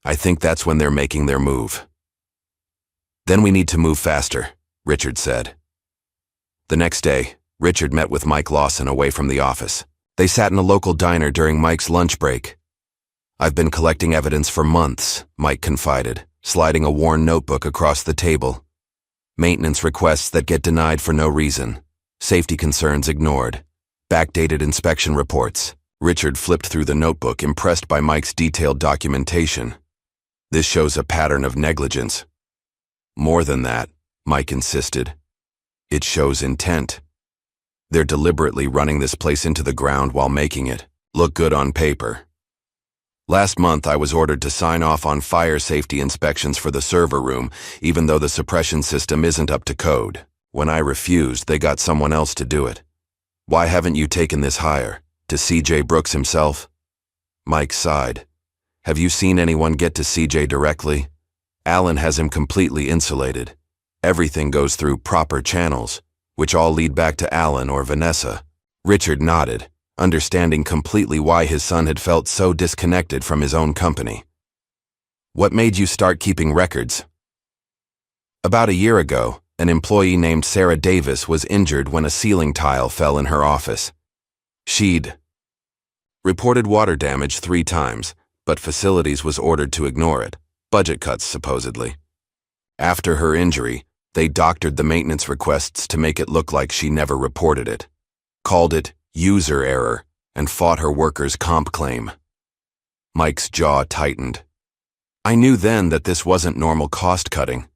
I think that's when they're making their move. Then we need to move faster, Richard said. The next day, Richard met with Mike Lawson away from the office. They sat in a local diner during Mike's lunch break. I've been collecting evidence for months, Mike confided, sliding a worn notebook across the table. Maintenance requests that get denied for no reason. Safety concerns ignored. Backdated inspection reports. Richard flipped through the notebook, impressed by Mike's detailed documentation. This shows a pattern of negligence. More than that, Mike insisted. It shows intent. They're deliberately running this place into the ground while making it look good on paper. Last month, I was ordered to sign off on fire safety inspections for the server room, even though the suppression system isn't up to code. When I refused, they got someone else to do it. Why haven't you taken this hire? To CJ Brooks himself? Mike sighed. Have you seen anyone get to CJ directly? Alan has him completely insulated. Everything goes through proper channels, which all lead back to Alan or Vanessa. Richard nodded, understanding completely why his son had felt so disconnected from his own company. What made you start keeping records? About a year ago, an employee named Sarah Davis was injured when a ceiling tile fell in her office. She'd reported water damage 3 times, but facilities was ordered to ignore it. Budget cuts, supposedly. After her injury, they doctored the maintenance requests to make it look like she never reported it. Called it user error and fought her workers' comp claim. Mike's jaw tightened. I knew then that this wasn't normal cost-cutting.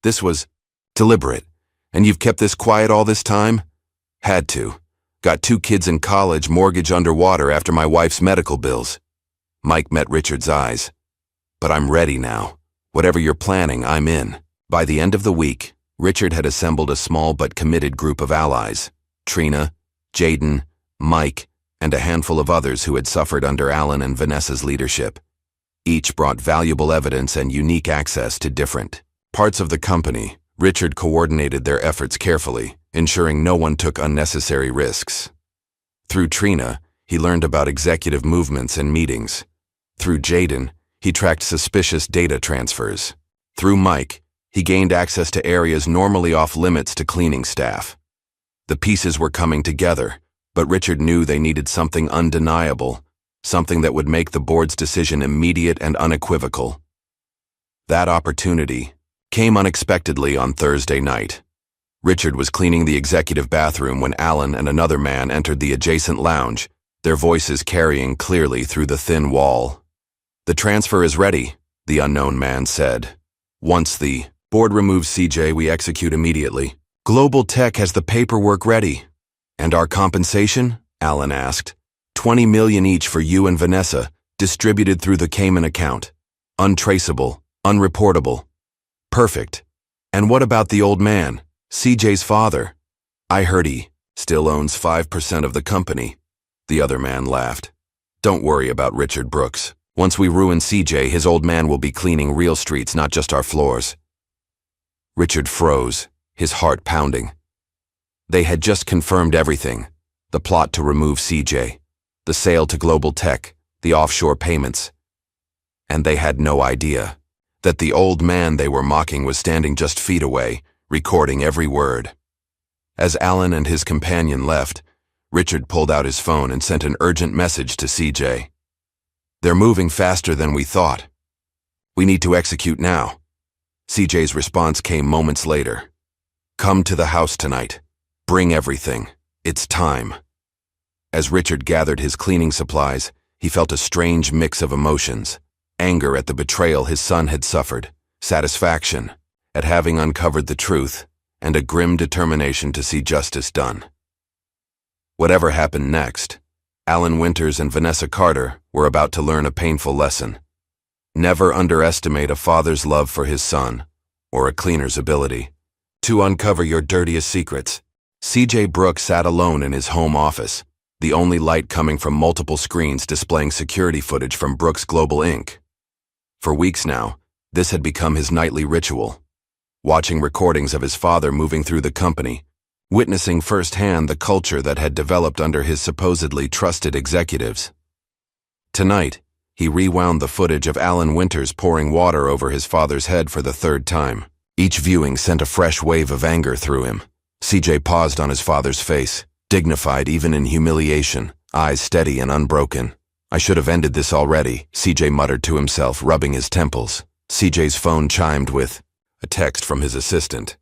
This was deliberate. And you've kept this quiet all this time? Had to. Got 2 kids in college, mortgage underwater after my wife's medical bills. Mike met Richard's eyes. But I'm ready now. Whatever you're planning, I'm in. By the end of the week, Richard had assembled a small but committed group of allies. Trina, Jaden, Mike, and a handful of others who had suffered under Alan and Vanessa's leadership. Each brought valuable evidence and unique access to different parts of the company. Richard coordinated their efforts carefully, ensuring no one took unnecessary risks. Through Trina, he learned about executive movements and meetings. Through Jaden, he tracked suspicious data transfers. Through Mike, he gained access to areas normally off limits to cleaning staff. The pieces were coming together, but Richard knew they needed something undeniable, something that would make the board's decision immediate and unequivocal. That opportunity came unexpectedly on Thursday night. Richard was cleaning the executive bathroom when Alan and another man entered the adjacent lounge, their voices carrying clearly through the thin wall. The transfer is ready, the unknown man said. Once the board removes CJ, we execute immediately. Global Tech has the paperwork ready. And our compensation? Alan asked. 20 million each for you and Vanessa, distributed through the Cayman account. Untraceable, unreportable. Perfect. And what about the old man, CJ's father? I heard he still owns 5% of the company. The other man laughed. Don't worry about Richard Brooks. Once we ruin CJ, his old man will be cleaning real streets, not just our floors. Richard froze, his heart pounding. They had just confirmed everything. The plot to remove CJ, the sale to Global Tech, the offshore payments. And they had no idea that the old man they were mocking was standing just feet away, recording every word. As Alan and his companion left, Richard pulled out his phone and sent an urgent message to CJ. They're moving faster than we thought. We need to execute now. CJ's response came moments later. Come to the house tonight. Bring everything. It's time. As Richard gathered his cleaning supplies, he felt a strange mix of emotions. Anger at the betrayal his son had suffered, satisfaction at having uncovered the truth, and a grim determination to see justice done. Whatever happened next, Alan Winters and Vanessa Carter were about to learn a painful lesson. Never underestimate a father's love for his son, or a cleaner's ability to uncover your dirtiest secrets. CJ Brooks sat alone in his home office, the only light coming from multiple screens displaying security footage from Brooks Global Inc. For weeks now, this had become his nightly ritual. Watching recordings of his father moving through the company, witnessing firsthand the culture that had developed under his supposedly trusted executives. Tonight, he rewound the footage of Alan Winters pouring water over his father's head for the third time. Each viewing sent a fresh wave of anger through him. CJ paused on his father's face, dignified even in humiliation, eyes steady and unbroken. I should have ended this already, CJ muttered to himself, rubbing his temples. CJ's phone chimed with a text from his assistant.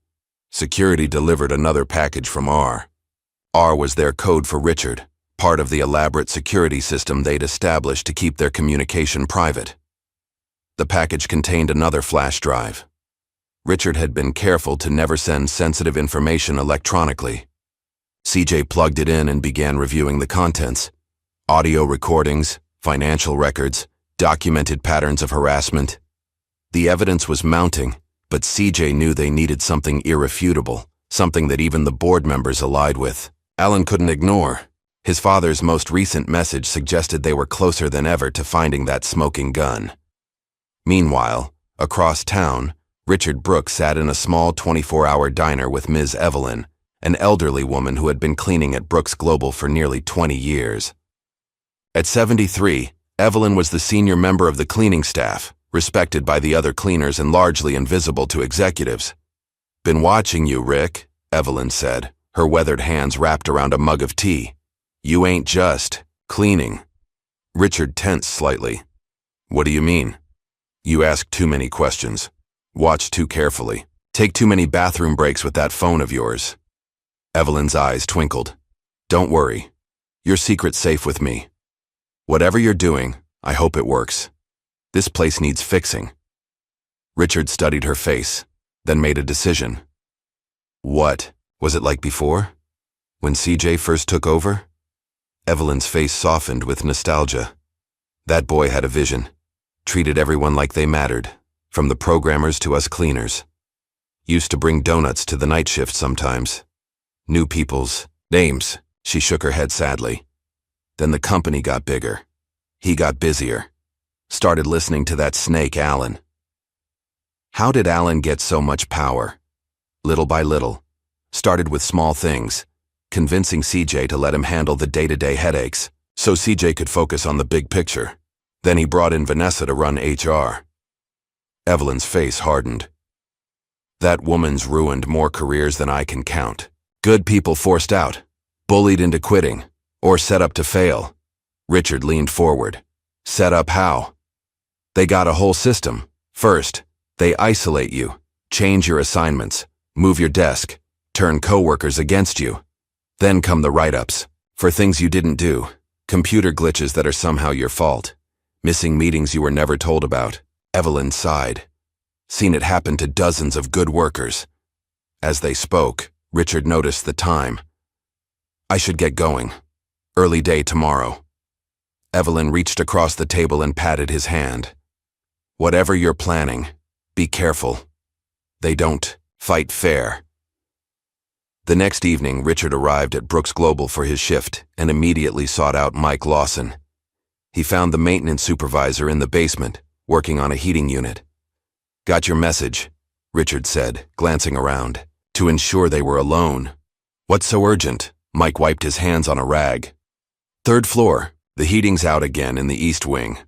Security delivered another package from R. R was their code for Richard, part of the elaborate security system they'd established to keep their communication private. The package contained another flash drive. Richard had been careful to never send sensitive information electronically. CJ plugged it in and began reviewing the contents. Audio recordings, financial records, documented patterns of harassment. The evidence was mounting, but CJ knew they needed something irrefutable, something that even the board members allied with. Alan couldn't ignore. His father's most recent message suggested they were closer than ever to finding that smoking gun. Meanwhile, across town, Richard Brooks sat in a small 24-hour diner with Ms. Evelyn, an elderly woman who had been cleaning at Brooks Global for nearly 20 years. At 73, Evelyn was the senior member of the cleaning staff, respected by the other cleaners and largely invisible to executives. Been watching you, Rick, Evelyn said, her weathered hands wrapped around a mug of tea. You ain't just cleaning. Richard tensed slightly. What do you mean? You ask too many questions. Watch too carefully. Take too many bathroom breaks with that phone of yours. Evelyn's eyes twinkled. Don't worry. Your secret's safe with me. Whatever you're doing, I hope it works. This place needs fixing. Richard studied her face, then made a decision. What was it like before? When CJ first took over? Evelyn's face softened with nostalgia. That boy had a vision. Treated everyone like they mattered, from the programmers to us cleaners. Used to bring donuts to the night shift sometimes. Knew people's names. She shook her head sadly. Then the company got bigger. He got busier. Started listening to that snake Alan. How did Alan get so much power? Little by little. Started with small things, convincing CJ to let him handle the day-to-day headaches, so CJ could focus on the big picture. Then he brought in Vanessa to run HR. Evelyn's face hardened. That woman's ruined more careers than I can count. Good people forced out, bullied into quitting, or set up to fail. Richard leaned forward. Set up how? They got a whole system. First, they isolate you, change your assignments, move your desk, turn coworkers against you. Then come the write-ups, for things you didn't do, computer glitches that are somehow your fault, missing meetings you were never told about. Evelyn sighed. Seen it happen to dozens of good workers. As they spoke, Richard noticed the time. I should get going. Early day tomorrow. Evelyn reached across the table and patted his hand. Whatever you're planning, be careful. They don't Fight fair. The next evening, Richard arrived at Brooks Global for his shift and immediately sought out Mike Lawson. He found the maintenance supervisor in the basement, working on a heating unit. "Got your message," Richard said, glancing around, to ensure they were alone. "What's so urgent?" Mike wiped his hands on a rag. "Third floor. The heating's out again in the east wing."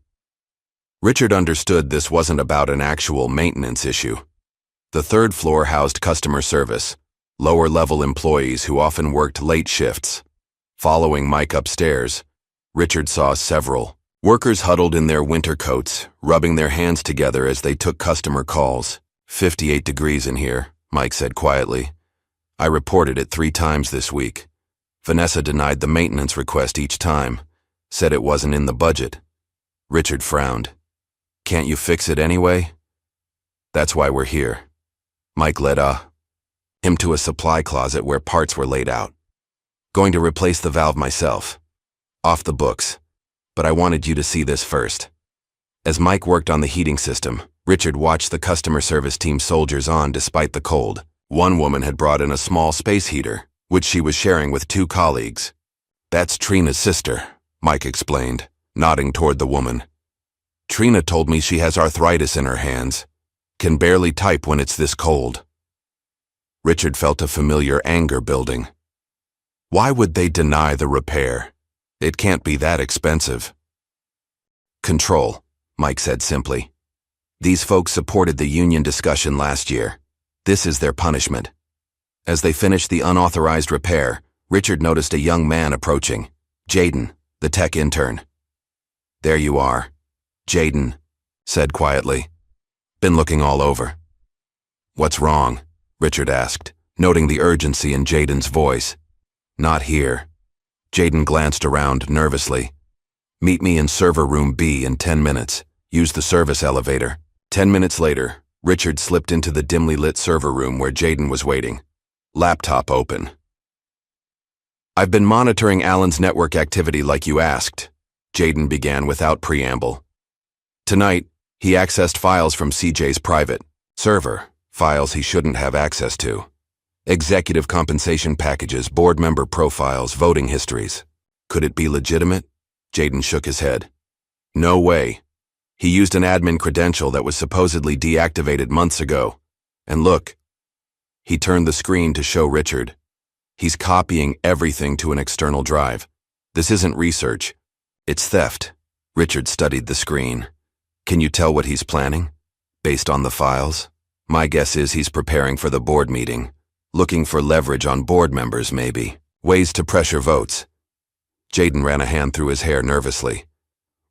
Richard understood this wasn't about an actual maintenance issue. The third floor housed customer service, lower-level employees who often worked late shifts. Following Mike upstairs, Richard saw several workers huddled in their winter coats, rubbing their hands together as they took customer calls. 58 degrees in here, Mike said quietly. "I reported it 3 times this week. Vanessa denied the maintenance request each time, said it wasn't in the budget." Richard frowned. "Can't you fix it anyway?" "That's why we're here." Mike led him to a supply closet where parts were laid out. "Going to replace the valve myself. Off the books. But I wanted you to see this first." As Mike worked on the heating system, Richard watched the customer service team soldiers on despite the cold. One woman had brought in a small space heater, which she was sharing with 2 colleagues. "That's Trina's sister," Mike explained, nodding toward the woman. "Trina told me she has arthritis in her hands. Can barely type when it's this cold." Richard felt a familiar anger building. Why would they deny the repair? It can't be that expensive. "Control," Mike said simply. "These folks supported the union discussion last year. This is their punishment." As they finished the unauthorized repair, Richard noticed a young man approaching. Jaden, the tech intern. "There you are," Jaden said quietly. "Been looking all over." "What's wrong?" Richard asked, noting the urgency in Jaden's voice. "Not here." Jaden glanced around nervously. "Meet me in server room B in 10 minutes. Use the service elevator." 10 minutes later, Richard slipped into the dimly lit server room where Jaden was waiting. Laptop open. "I've been monitoring Alan's network activity like you asked," Jaden began without preamble. "Tonight, he accessed files from CJ's private server, files he shouldn't have access to. Executive compensation packages, board member profiles, voting histories. Could it be legitimate?" Jaden shook his head. "No way. He used an admin credential that was supposedly deactivated months ago. And look." He turned the screen to show Richard. "He's copying everything to an external drive. This isn't research. It's theft." Richard studied the screen. "Can you tell what he's planning? Based on the files? My guess is he's preparing for the board meeting. Looking for leverage on board members, maybe. Ways to pressure votes." Jaden ran a hand through his hair nervously.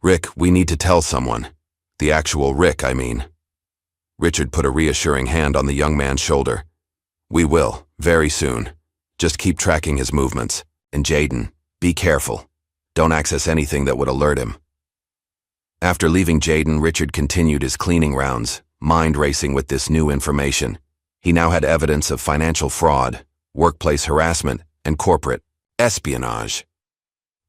"Rick, we need to tell someone. The actual Rick, I mean." Richard put a reassuring hand on the young man's shoulder. "We will, very soon. Just keep tracking his movements. And Jaden, be careful. Don't access anything that would alert him." After leaving Jaden, Richard continued his cleaning rounds, mind racing with this new information. He now had evidence of financial fraud, workplace harassment, and corporate espionage.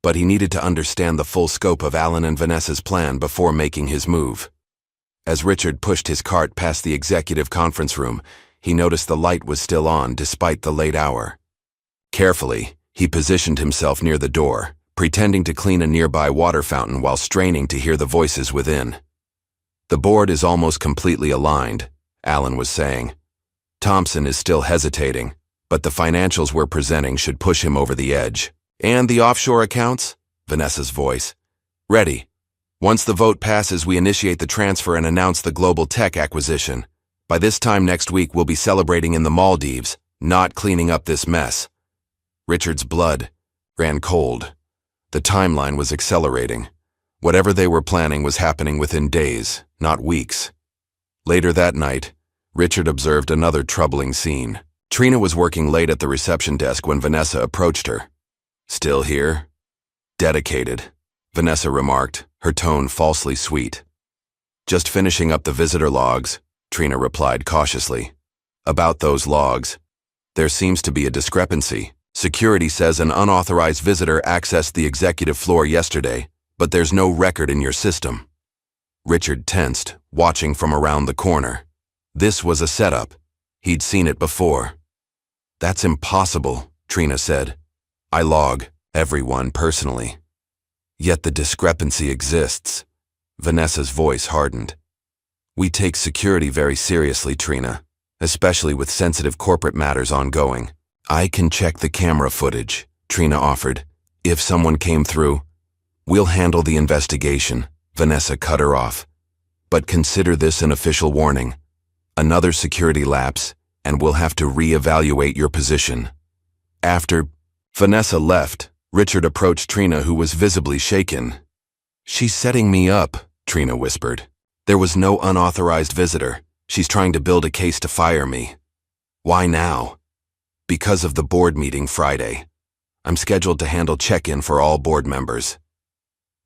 But he needed to understand the full scope of Alan and Vanessa's plan before making his move. As Richard pushed his cart past the executive conference room, he noticed the light was still on despite the late hour. Carefully, he positioned himself near the door, pretending to clean a nearby water fountain while straining to hear the voices within. "The board is almost completely aligned," Alan was saying. "Thompson is still hesitating, but the financials we're presenting should push him over the edge." "And the offshore accounts?" Vanessa's voice. "Ready. Once the vote passes, we initiate the transfer and announce the global tech acquisition. By this time next week, we'll be celebrating in the Maldives, not cleaning up this mess." Richard's blood ran cold. The timeline was accelerating. Whatever they were planning was happening within days, not weeks. Later that night, Richard observed another troubling scene. Trina was working late at the reception desk when Vanessa approached her. "Still here?" "Dedicated," Vanessa remarked, her tone falsely sweet. "Just finishing up the visitor logs," Trina replied cautiously. "About those logs, there seems to be a discrepancy. Security says an unauthorized visitor accessed the executive floor yesterday, but there's no record in your system." Richard tensed, watching from around the corner. This was a setup. He'd seen it before. That's impossible, Trina said. I log everyone personally. Yet the discrepancy exists. Vanessa's voice hardened. We take security very seriously, Trina, especially with sensitive corporate matters ongoing. I can check the camera footage, Trina offered. If someone came through, we'll handle the investigation. Vanessa cut her off. But consider this an official warning. Another security lapse, and we'll have to re-evaluate your position. After Vanessa left, Richard approached Trina, who was visibly shaken. She's setting me up, Trina whispered. There was no unauthorized visitor. She's trying to build a case to fire me. Why now? Because of the board meeting Friday. I'm scheduled to handle check-in for all board members.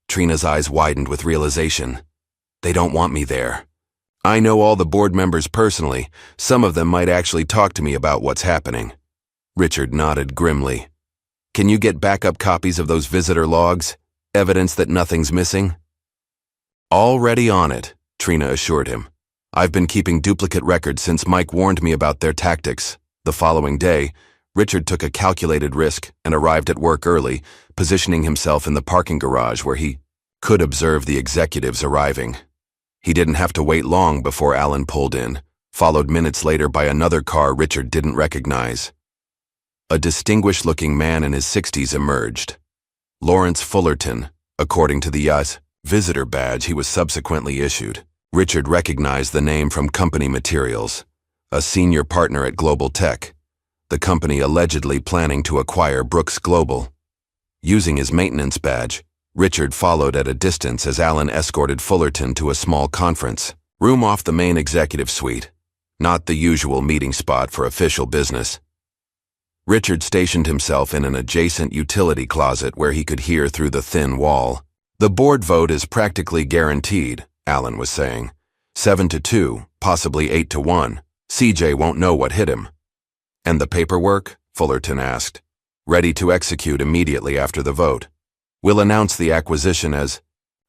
Trina's eyes widened with realization. They don't want me there. I know all the board members personally. Some of them might actually talk to me about what's happening. Richard nodded grimly. Can you get backup copies of those visitor logs? Evidence that nothing's missing? Already on it, Trina assured him. I've been keeping duplicate records since Mike warned me about their tactics. The following day, Richard took a calculated risk and arrived at work early, positioning himself in the parking garage where he could observe the executives arriving. He didn't have to wait long before Alan pulled in, followed minutes later by another car Richard didn't recognize. A distinguished-looking man in his 60s emerged. Lawrence Fullerton, according to the U.S. visitor badge he was subsequently issued. Richard recognized the name from company materials, a senior partner at Global Tech, the company allegedly planning to acquire Brooks Global. Using his maintenance badge, Richard followed at a distance as Alan escorted Fullerton to a small conference room off the main executive suite, not the usual meeting spot for official business. Richard stationed himself in an adjacent utility closet where he could hear through the thin wall. The board vote is practically guaranteed, Alan was saying. 7-2, possibly 8-1. CJ won't know what hit him. And the paperwork? Fullerton asked. Ready to execute immediately after the vote. We'll announce the acquisition as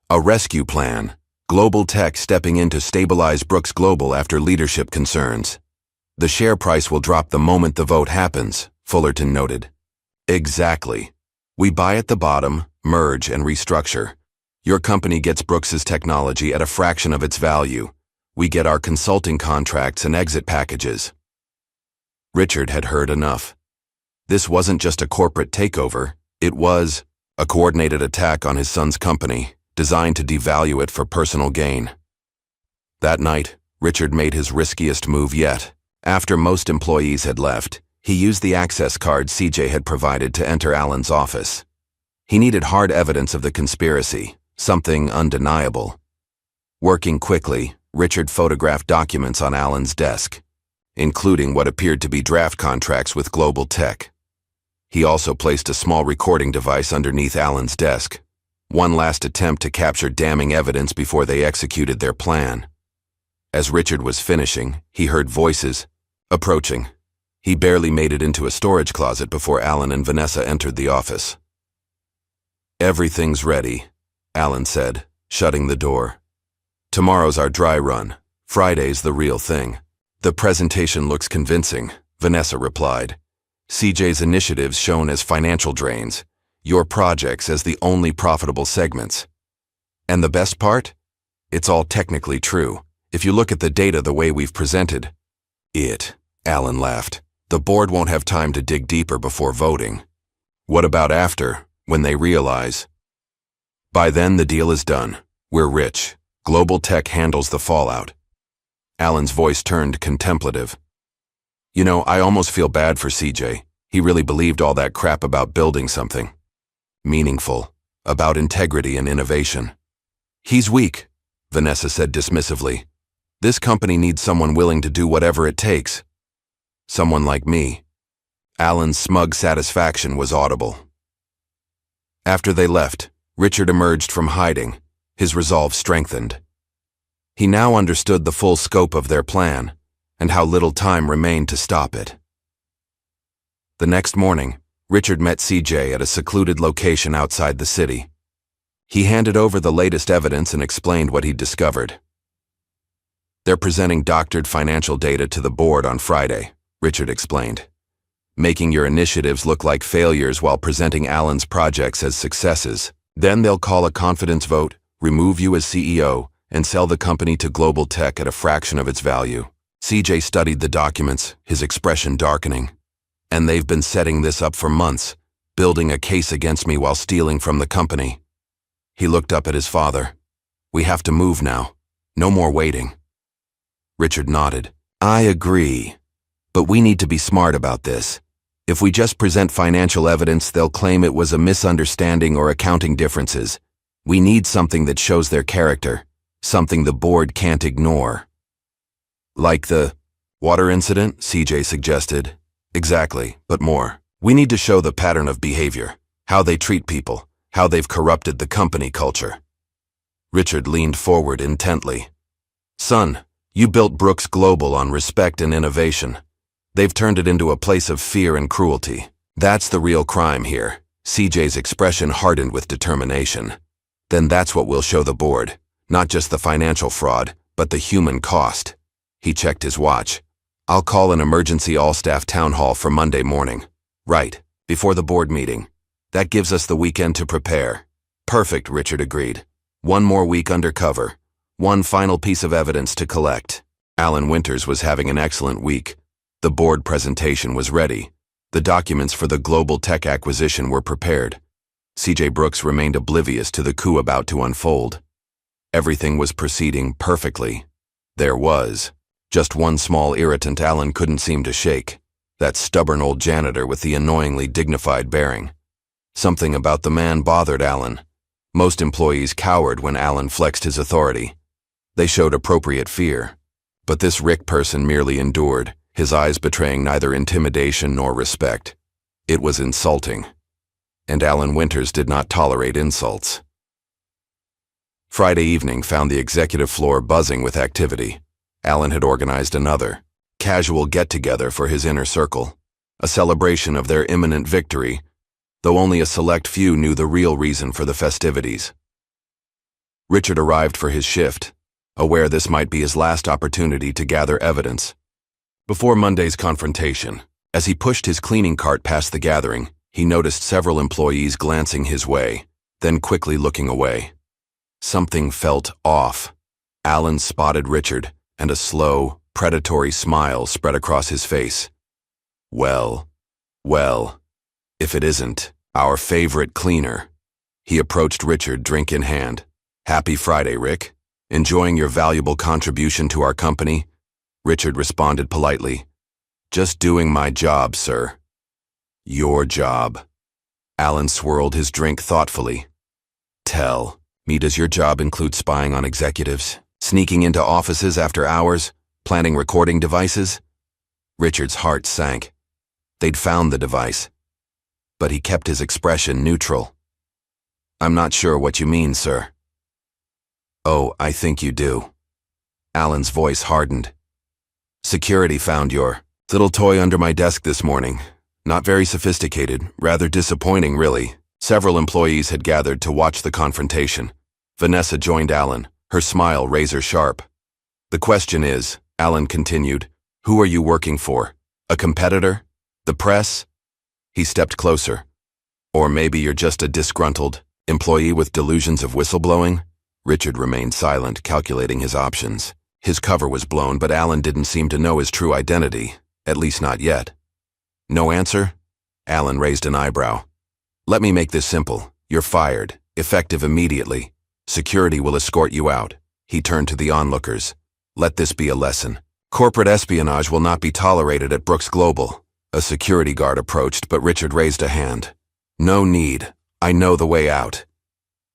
a rescue plan. Global Tech stepping in to stabilize Brooks Global after leadership concerns. The share price will drop the moment the vote happens, Fullerton noted. Exactly. We buy at the bottom, merge, and restructure. Your company gets Brooks's technology at a fraction of its value. We get our consulting contracts and exit packages. Richard had heard enough. This wasn't just a corporate takeover, it was a coordinated attack on his son's company, designed to devalue it for personal gain. That night, Richard made his riskiest move yet. After most employees had left, he used the access card CJ had provided to enter Alan's office. He needed hard evidence of the conspiracy, something undeniable. Working quickly, Richard photographed documents on Alan's desk, including what appeared to be draft contracts with Global Tech. He also placed a small recording device underneath Alan's desk, one last attempt to capture damning evidence before they executed their plan. As Richard was finishing, he heard voices approaching. He barely made it into a storage closet before Alan and Vanessa entered the office. Everything's ready, Alan said, shutting the door. Tomorrow's our dry run. Friday's the real thing. The presentation looks convincing, Vanessa replied. CJ's initiatives shown as financial drains, your projects as the only profitable segments. And the best part? It's all technically true. If you look at the data the way we've presented. Alan laughed. The board won't have time to dig deeper before voting. What about after, when they realize? By then the deal is done. We're rich. Global Tech handles the fallout. Alan's voice turned contemplative. You know, I almost feel bad for CJ. He really believed all that crap about building something meaningful, about integrity and innovation. He's weak, Vanessa said dismissively. This company needs someone willing to do whatever it takes. Someone like me. Alan's smug satisfaction was audible. After they left, Richard emerged from hiding, his resolve strengthened. He now understood the full scope of their plan, and how little time remained to stop it. The next morning, Richard met CJ at a secluded location outside the city. He handed over the latest evidence and explained what he'd discovered. They're presenting doctored financial data to the board on Friday, Richard explained, making your initiatives look like failures while presenting Alan's projects as successes. Then they'll call a confidence vote, remove you as CEO, and sell the company to global tech at a fraction of its value. CJ studied the documents, his expression darkening. And they've been setting this up for months, building a case against me while stealing from the company. He looked up at his father. We have to move now. No more waiting. Richard nodded. I agree. But we need to be smart about this. If we just present financial evidence, they'll claim it was a misunderstanding or accounting differences. We need something that shows their character, something the board can't ignore. Like the water incident, CJ suggested. Exactly, but more. We need to show the pattern of behavior, how they treat people, how they've corrupted the company culture. Richard leaned forward intently. Son, you built Brooks Global on respect and innovation. They've turned it into a place of fear and cruelty. That's the real crime here. CJ's expression hardened with determination. Then that's what we'll show the board. Not just the financial fraud, but the human cost. He checked his watch. I'll call an emergency all-staff town hall for Monday morning. Right, before the board meeting. That gives us the weekend to prepare. Perfect, Richard agreed. One more week undercover. One final piece of evidence to collect. Alan Winters was having an excellent week. The board presentation was ready. The documents for the global tech acquisition were prepared. CJ Brooks remained oblivious to the coup about to unfold. Everything was proceeding perfectly. There was just one small irritant Alan couldn't seem to shake. That stubborn old janitor with the annoyingly dignified bearing. Something about the man bothered Alan. Most employees cowered when Alan flexed his authority. They showed appropriate fear. But this Rick person merely endured, his eyes betraying neither intimidation nor respect. It was insulting. And Alan Winters did not tolerate insults. Friday evening found the executive floor buzzing with activity. Alan had organized another, casual get-together for his inner circle, a celebration of their imminent victory, though only a select few knew the real reason for the festivities. Richard arrived for his shift, aware this might be his last opportunity to gather evidence. Before Monday's confrontation, as he pushed his cleaning cart past the gathering, he noticed several employees glancing his way, then quickly looking away. Something felt off. Alan spotted Richard, and a slow, predatory smile spread across his face. Well, if it isn't our favorite cleaner. He approached Richard, drink in hand. Happy Friday, Rick. Enjoying your valuable contribution to our company? Richard responded politely. Just doing my job, sir. Your job. Alan swirled his drink thoughtfully. Tell me, does your job include spying on executives? Sneaking into offices after hours? Planting recording devices? Richard's heart sank. They'd found the device. But he kept his expression neutral. I'm not sure what you mean, sir. Oh, I think you do. Alan's voice hardened. Security found your little toy under my desk this morning. Not very sophisticated, rather disappointing, really. Several employees had gathered to watch the confrontation. Vanessa joined Alan, her smile razor sharp. The question is, Alan continued, who are you working for? A competitor? The press? He stepped closer. Or maybe you're just a disgruntled employee with delusions of whistleblowing? Richard remained silent, calculating his options. His cover was blown, but Alan didn't seem to know his true identity, at least not yet. No answer? Alan raised an eyebrow. Let me make this simple. You're fired, effective immediately. Security will escort you out. He turned to the onlookers. Let this be a lesson. Corporate espionage will not be tolerated at Brooks Global. A security guard approached, but Richard raised a hand. No need. I know the way out.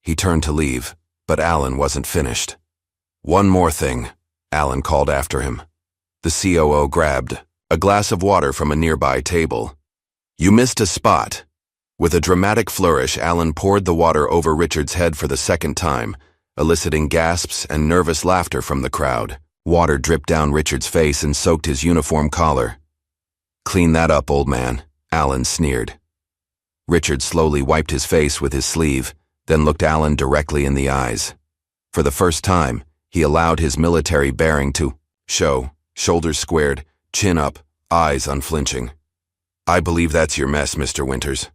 He turned to leave, but Alan wasn't finished. One more thing, Alan called after him. The COO grabbed a glass of water from a nearby table. You missed a spot. With a dramatic flourish, Alan poured the water over Richard's head for the second time, eliciting gasps and nervous laughter from the crowd. Water dripped down Richard's face and soaked his uniform collar. Clean that up, old man, Alan sneered. Richard slowly wiped his face with his sleeve, then looked Alan directly in the eyes. For the first time, he allowed his military bearing to show, shoulders squared, chin up, eyes unflinching. "I believe that's your mess, Mr. Winters."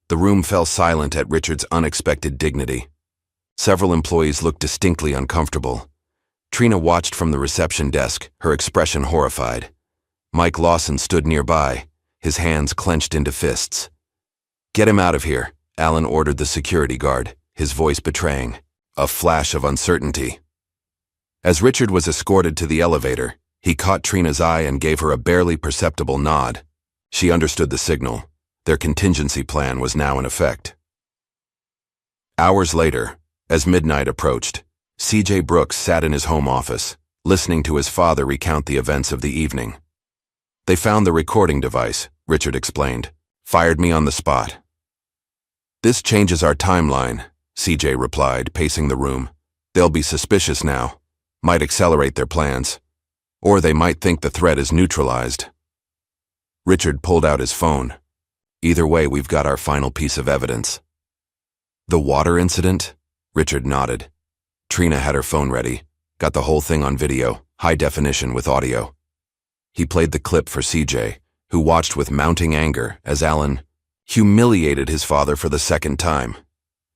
The room fell silent at Richard's unexpected dignity. Several employees looked distinctly uncomfortable. Trina watched from the reception desk, her expression horrified. Mike Lawson stood nearby, his hands clenched into fists. "Get him out of here," Alan ordered the security guard, his voice betraying a flash of uncertainty. As Richard was escorted to the elevator, he caught Trina's eye and gave her a barely perceptible nod. She understood the signal. Their contingency plan was now in effect. Hours later, as midnight approached, C.J. Brooks sat in his home office, listening to his father recount the events of the evening. "They found the recording device," Richard explained. "Fired me on the spot." "This changes our timeline," C.J. replied, pacing the room. "They'll be suspicious now. Might accelerate their plans. Or they might think the threat is neutralized." Richard pulled out his phone. "Either way, we've got our final piece of evidence." "The water incident?" Richard nodded. Trina had her phone ready, got the whole thing on video, high definition with audio. He played the clip for CJ, who watched with mounting anger as Alan humiliated his father for the second time.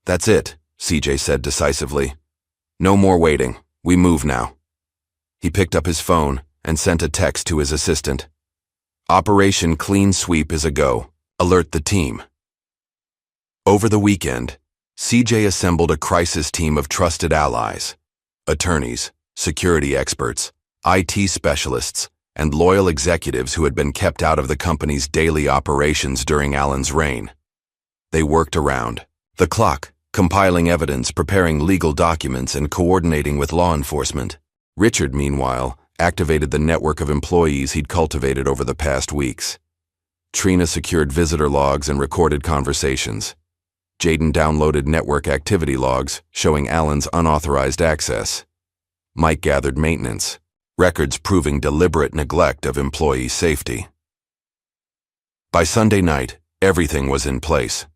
"That's it," CJ said decisively. "No more waiting. We move now." He picked up his phone and sent a text to his assistant. "Operation Clean Sweep is a go. Alert the team." Over the weekend, CJ assembled a crisis team of trusted allies, attorneys, security experts, IT specialists, and loyal executives who had been kept out of the company's daily operations during Alan's reign. They worked around the clock, compiling evidence, preparing legal documents, and coordinating with law enforcement. Richard, meanwhile, activated the network of employees he'd cultivated over the past weeks. Trina secured visitor logs and recorded conversations. Jaden downloaded network activity logs showing Alan's unauthorized access. Mike gathered maintenance, records proving deliberate neglect of employee safety. By Sunday night, everything was in place.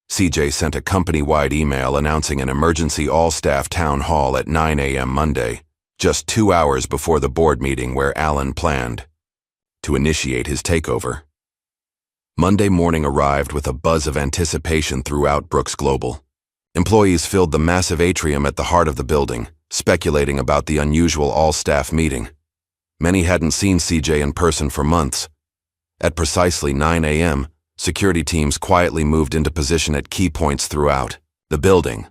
CJ sent a company-wide email announcing an emergency all-staff town hall at 9 a.m. Monday, just 2 hours before the board meeting where Alan planned to initiate his takeover. Monday morning arrived with a buzz of anticipation throughout Brooks Global. Employees filled the massive atrium at the heart of the building, speculating about the unusual all-staff meeting. Many hadn't seen CJ in person for months. At precisely 9 a.m., security teams quietly moved into position at key points throughout the building.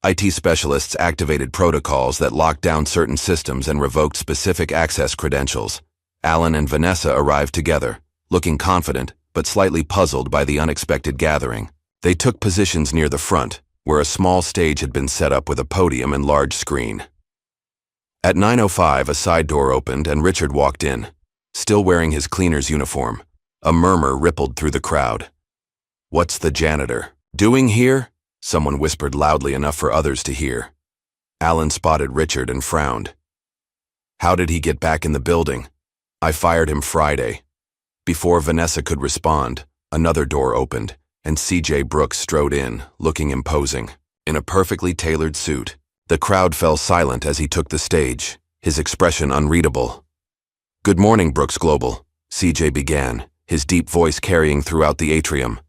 IT specialists activated protocols that locked down certain systems and revoked specific access credentials. Alan and Vanessa arrived together, looking confident but slightly puzzled by the unexpected gathering. They took positions near the front, where a small stage had been set up with a podium and large screen. At 9:05, a side door opened and Richard walked in, still wearing his cleaner's uniform. A murmur rippled through the crowd. "What's the janitor doing here?" someone whispered loudly enough for others to hear. Alan spotted Richard and frowned. "How did he get back in the building?" "I fired him Friday." Before Vanessa could respond, another door opened, and C.J. Brooks strode in, looking imposing. In a perfectly tailored suit, the crowd fell silent as he took the stage, his expression unreadable. "Good morning, Brooks Global," C.J. began, his deep voice carrying throughout the atrium.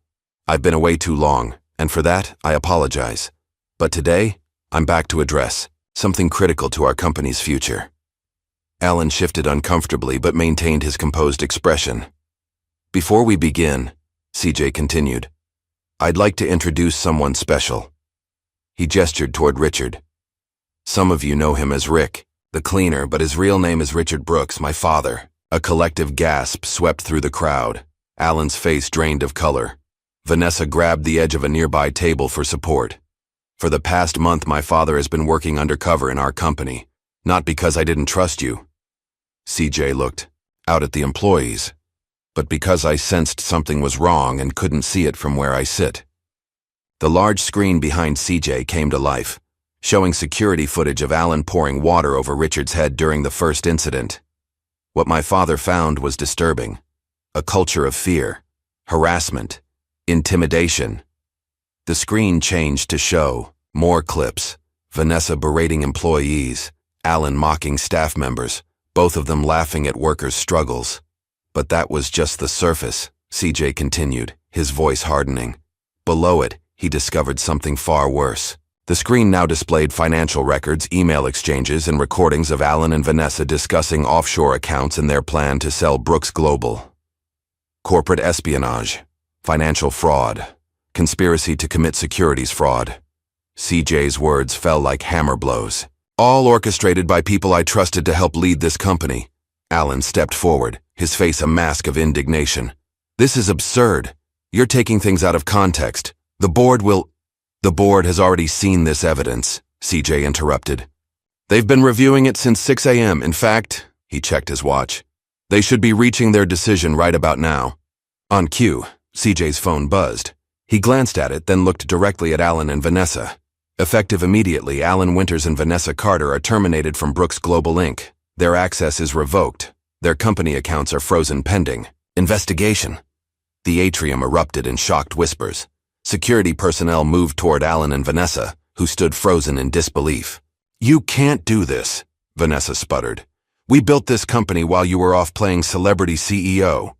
"I've been away too long, and for that, I apologize. But today, I'm back to address something critical to our company's future." Alan shifted uncomfortably but maintained his composed expression. "Before we begin," CJ continued, "I'd like to introduce someone special." He gestured toward Richard. "Some of you know him as Rick, the cleaner, but his real name is Richard Brooks, my father." A collective gasp swept through the crowd. Alan's face drained of color. Vanessa grabbed the edge of a nearby table for support. "For the past month, my father has been working undercover in our company. Not because I didn't trust you." CJ looked out at the employees, but because I sensed something was wrong and couldn't see it from where I sit. The large screen behind CJ came to life, showing security footage of Alan pouring water over Richard's head during the first incident. What my father found was disturbing. A culture of fear, harassment, intimidation. The screen changed to show more clips, Vanessa berating employees, Alan mocking staff members, both of them laughing at workers' struggles. But that was just the surface, CJ continued, his voice hardening. Below it, he discovered something far worse. The screen now displayed financial records, email exchanges, and recordings of Alan and Vanessa discussing offshore accounts and their plan to sell Brooks Global. Corporate espionage, financial fraud, conspiracy to commit securities fraud. CJ's words fell like hammer blows. All orchestrated by people I trusted to help lead this company. Alan stepped forward, his face a mask of indignation. This is absurd. You're taking things out of context. The board has already seen this evidence, CJ interrupted. They've been reviewing it since 6 a.m. In fact, he checked his watch. They should be reaching their decision right about now. On cue, CJ's phone buzzed. He glanced at it, then looked directly at Alan and Vanessa. Effective immediately, Alan Winters and Vanessa Carter are terminated from Brooks Global Inc. Their access is revoked. Their company accounts are frozen pending investigation. The atrium erupted in shocked whispers. Security personnel moved toward Alan and Vanessa, who stood frozen in disbelief. You can't do this, Vanessa sputtered. We built this company while you were off playing celebrity CEO.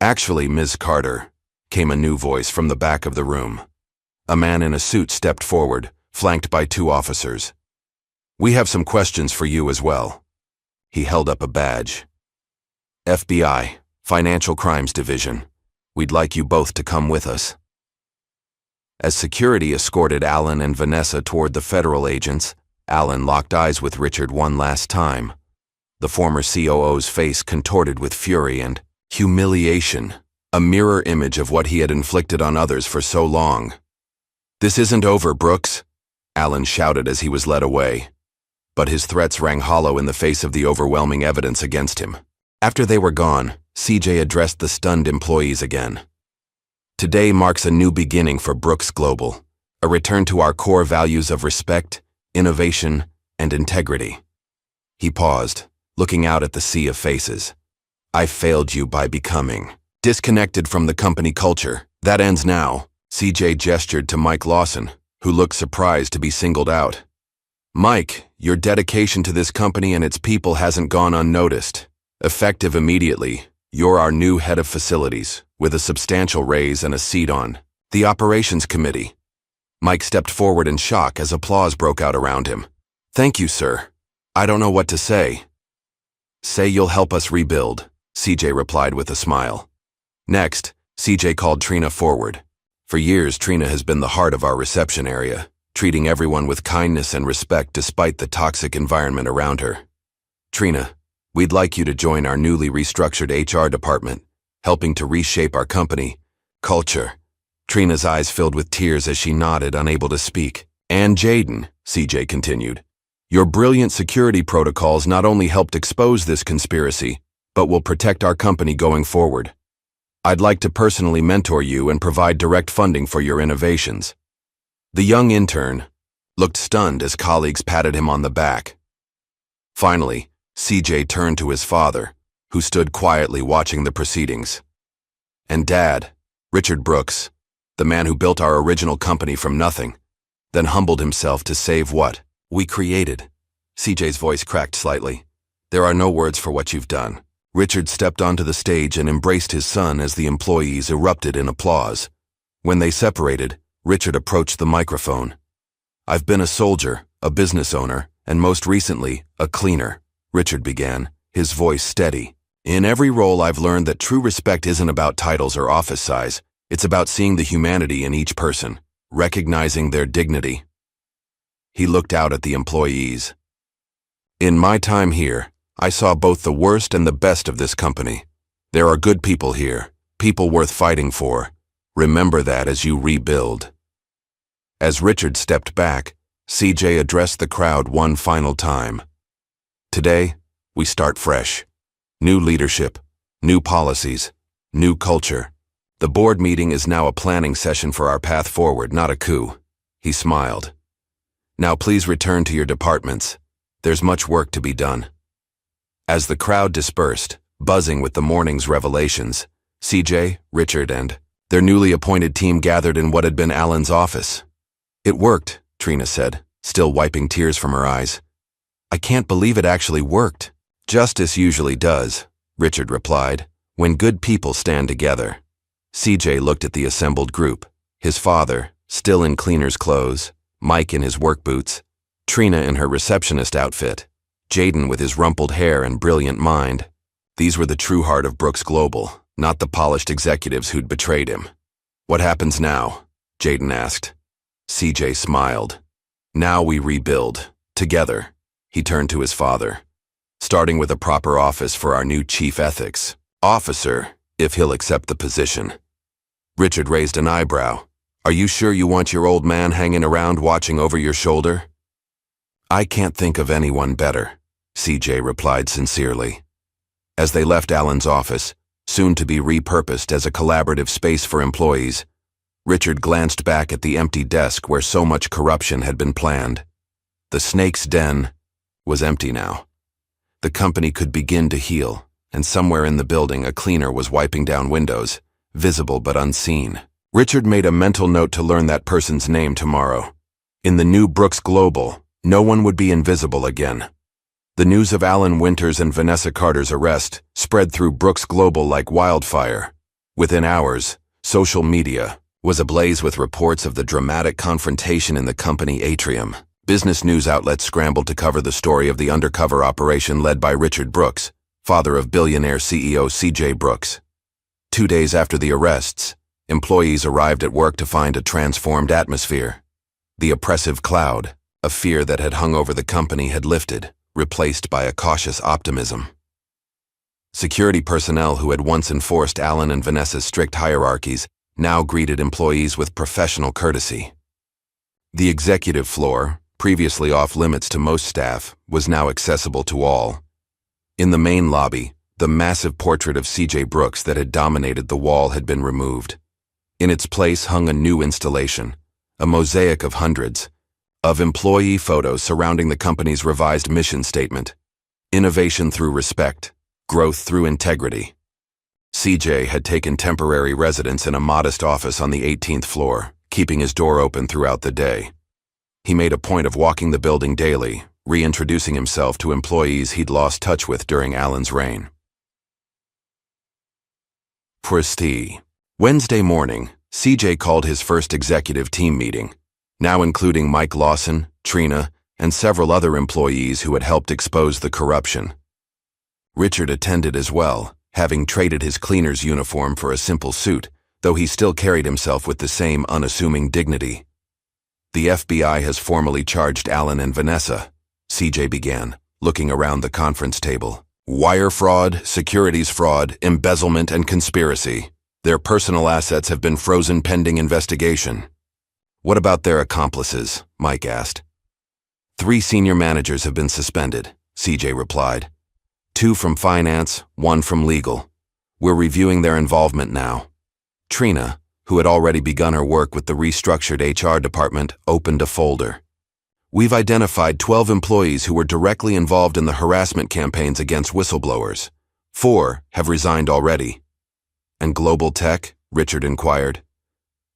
Actually, Ms. Carter, came a new voice from the back of the room. A man in a suit stepped forward, flanked by 2 officers. We have some questions for you as well. He held up a badge. FBI, Financial Crimes Division. We'd like you both to come with us. As security escorted Alan and Vanessa toward the federal agents, Alan locked eyes with Richard one last time. The former COO's face contorted with fury and humiliation, a mirror image of what he had inflicted on others for so long. This isn't over, Brooks, Alan shouted as he was led away. But his threats rang hollow in the face of the overwhelming evidence against him. After they were gone, CJ addressed the stunned employees again. Today marks a new beginning for Brooks Global, a return to our core values of respect, innovation, and integrity. He paused, looking out at the sea of faces. I failed you by becoming disconnected from the company culture. That ends now, CJ gestured to Mike Lawson, who looked surprised to be singled out. Mike, your dedication to this company and its people hasn't gone unnoticed. Effective immediately, you're our new head of facilities, with a substantial raise and a seat on the operations committee. Mike stepped forward in shock as applause broke out around him. Thank you, sir. I don't know what to say. Say you'll help us rebuild, CJ replied with a smile. Next, CJ called Trina forward. For years, Trina has been the heart of our reception area, treating everyone with kindness and respect despite the toxic environment around her. Trina, we'd like you to join our newly restructured HR department, helping to reshape our company culture. Trina's eyes filled with tears as she nodded, unable to speak. And Jaden, CJ continued, your brilliant security protocols not only helped expose this conspiracy, but will protect our company going forward. I'd like to personally mentor you and provide direct funding for your innovations. The young intern looked stunned as colleagues patted him on the back. Finally, CJ turned to his father, who stood quietly watching the proceedings. And Dad, Richard Brooks, the man who built our original company from nothing, then humbled himself to save what we created. CJ's voice cracked slightly. There are no words for what you've done. Richard stepped onto the stage and embraced his son as the employees erupted in applause. When they separated, Richard approached the microphone. I've been a soldier, a business owner, and most recently, a cleaner, Richard began, his voice steady. In every role I've learned that true respect isn't about titles or office size. It's about seeing the humanity in each person, recognizing their dignity. He looked out at the employees. In my time here, I saw both the worst and the best of this company. There are good people here, people worth fighting for. Remember that as you rebuild. As Richard stepped back, CJ addressed the crowd one final time. Today, we start fresh. New leadership, new policies, new culture. The board meeting is now a planning session for our path forward, not a coup. He smiled. Now please return to your departments. There's much work to be done. As the crowd dispersed, buzzing with the morning's revelations, CJ, Richard, and their newly appointed team gathered in what had been Alan's office. It worked, Trina said, still wiping tears from her eyes. I can't believe it actually worked. Justice usually does, Richard replied, when good people stand together. CJ looked at the assembled group. His father, still in cleaner's clothes, Mike in his work boots, Trina in her receptionist outfit, Jaden with his rumpled hair and brilliant mind. These were the true heart of Brooks Global, not the polished executives who'd betrayed him. What happens now? Jaden asked. CJ smiled. Now we rebuild, together. He turned to his father. Starting with a proper office for our new chief ethics officer, if he'll accept the position. Richard raised an eyebrow. Are you sure you want your old man hanging around watching over your shoulder? I can't think of anyone better, CJ replied sincerely. As they left Alan's office, soon to be repurposed as a collaborative space for employees, Richard glanced back at the empty desk where so much corruption had been planned. The snake's den was empty now. The company could begin to heal, and somewhere in the building a cleaner was wiping down windows, visible but unseen. Richard made a mental note to learn that person's name tomorrow. In the new Brooks Global, no one would be invisible again. The news of Alan Winters and Vanessa Carter's arrest spread through Brooks Global like wildfire. Within hours, social media was ablaze with reports of the dramatic confrontation in the company atrium. Business news outlets scrambled to cover the story of the undercover operation led by Richard Brooks, father of billionaire CEO CJ Brooks. 2 days after the arrests, employees arrived at work to find a transformed atmosphere. The oppressive cloud, a fear that had hung over the company, had lifted, replaced by a cautious optimism. Security personnel who had once enforced Alan and Vanessa's strict hierarchies now greeted employees with professional courtesy. The executive floor, previously off limits to most staff, was now accessible to all. In the main lobby, the massive portrait of CJ Brooks that had dominated the wall had been removed. In its place hung a new installation, a mosaic of hundreds of employee photos surrounding the company's revised mission statement: innovation through respect, growth through integrity. CJ had taken temporary residence in a modest office on the 18th floor, keeping his door open throughout the day. He made a point of walking the building daily, reintroducing himself to employees he'd lost touch with during Alan's reign. Prestige. Wednesday morning, CJ called his first executive team meeting, now including Mike Lawson, Trina, and several other employees who had helped expose the corruption. Richard attended as well, having traded his cleaner's uniform for a simple suit, though he still carried himself with the same unassuming dignity. The FBI has formally charged Alan and Vanessa, CJ began, looking around the conference table. Wire fraud, securities fraud, embezzlement, and conspiracy. Their personal assets have been frozen pending investigation. What about their accomplices? Mike asked. 3 senior managers have been suspended, CJ replied. 2 from finance, 1 from legal. We're reviewing their involvement now. Trina, who had already begun her work with the restructured HR department, opened a folder. We've identified 12 employees who were directly involved in the harassment campaigns against whistleblowers. 4 have resigned already. And Global Tech? Richard inquired.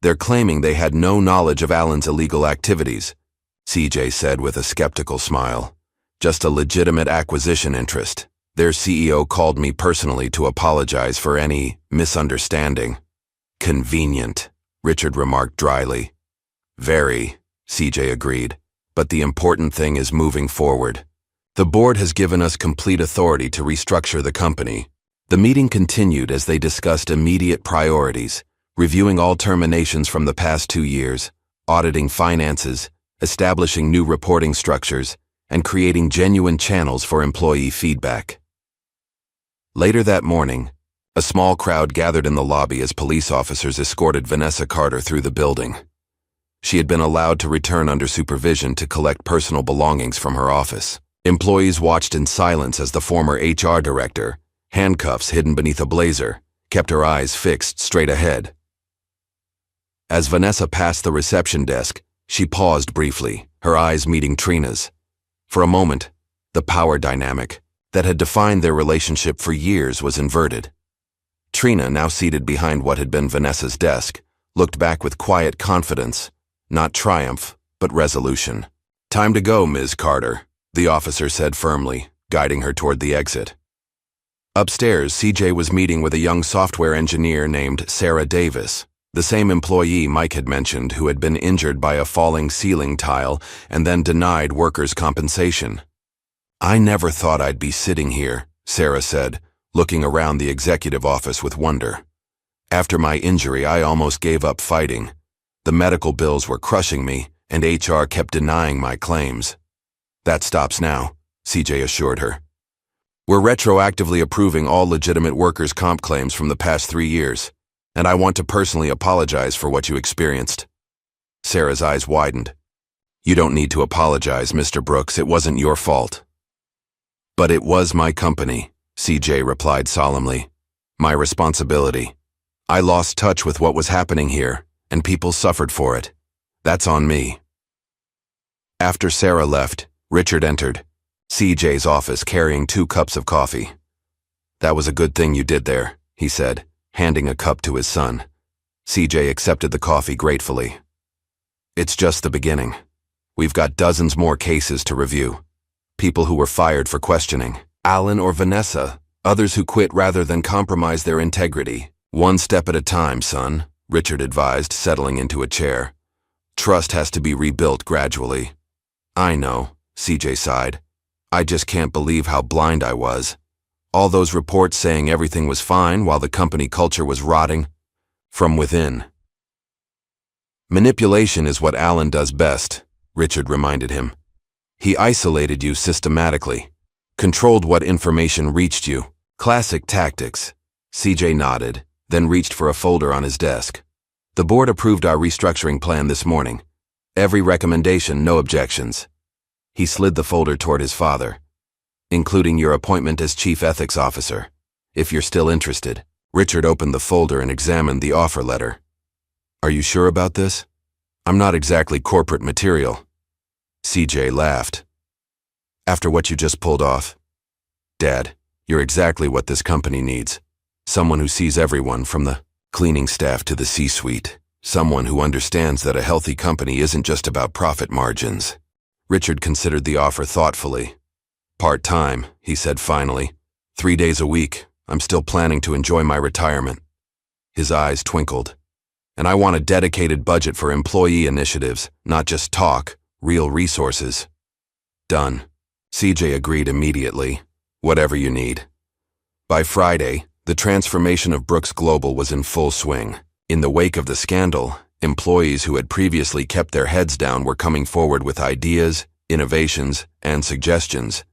They're claiming they had no knowledge of Alan's illegal activities, CJ said with a skeptical smile. Just a legitimate acquisition interest. Their CEO called me personally to apologize for any misunderstanding. Convenient, Richard remarked dryly. Very, CJ agreed. But the important thing is moving forward. The board has given us complete authority to restructure the company. The meeting continued as they discussed immediate priorities, reviewing all terminations from the past 2 years, auditing finances, establishing new reporting structures, and creating genuine channels for employee feedback. Later that morning, a small crowd gathered in the lobby as police officers escorted Vanessa Carter through the building. She had been allowed to return under supervision to collect personal belongings from her office. Employees watched in silence as the former HR director, handcuffs hidden beneath a blazer, kept her eyes fixed straight ahead. As Vanessa passed the reception desk, she paused briefly, her eyes meeting Trina's. For a moment, the power dynamic that had defined their relationship for years was inverted. Trina, now seated behind what had been Vanessa's desk, looked back with quiet confidence, not triumph, but resolution. Time to go, Ms. Carter, the officer said firmly, guiding her toward the exit. Upstairs, CJ was meeting with a young software engineer named Sarah Davis, the same employee Mike had mentioned who had been injured by a falling ceiling tile and then denied workers' compensation. "I never thought I'd be sitting here," Sarah said, looking around the executive office with wonder. "After my injury, I almost gave up fighting. The medical bills were crushing me, and HR kept denying my claims." "That stops now," CJ assured her. "We're retroactively approving all legitimate workers' comp claims from the past 3 years, and I want to personally apologize for what you experienced." Sarah's eyes widened. "You don't need to apologize, Mr. Brooks. It wasn't your fault." "But it was my company," CJ replied solemnly. "My responsibility. I lost touch with what was happening here, and people suffered for it. That's on me." After Sarah left, Richard entered CJ's office carrying 2 cups of coffee. "That was a good thing you did there," he said, handing a cup to his son. CJ accepted the coffee gratefully. "It's just the beginning. We've got dozens more cases to review. People who were fired for questioning, Alan or Vanessa, others who quit rather than compromise their integrity. One step at a time, son," Richard advised, settling into a chair. "Trust has to be rebuilt gradually." "I know," CJ sighed. "I just can't believe how blind I was. All those reports saying everything was fine while the company culture was rotting from within." "Manipulation is what Alan does best," Richard reminded him. "He isolated you systematically, controlled what information reached you. Classic tactics." CJ nodded, then reached for a folder on his desk. "The board approved our restructuring plan this morning. Every recommendation, no objections." He slid the folder toward his father. "Including your appointment as chief ethics officer. If you're still interested." Richard opened the folder and examined the offer letter. "Are you sure about this? I'm not exactly corporate material." CJ laughed. "After what you just pulled off? Dad, you're exactly what this company needs. Someone who sees everyone from the cleaning staff to the C-suite. Someone who understands that a healthy company isn't just about profit margins." Richard considered the offer thoughtfully. "Part-time," he said finally. 3 days a week. I'm still planning to enjoy my retirement." His eyes twinkled. "And I want a dedicated budget for employee initiatives, not just talk, real resources." "Done." CJ agreed immediately. "Whatever you need." By Friday, the transformation of Brooks Global was in full swing. In the wake of the scandal, employees who had previously kept their heads down were coming forward with ideas, innovations, and suggestions.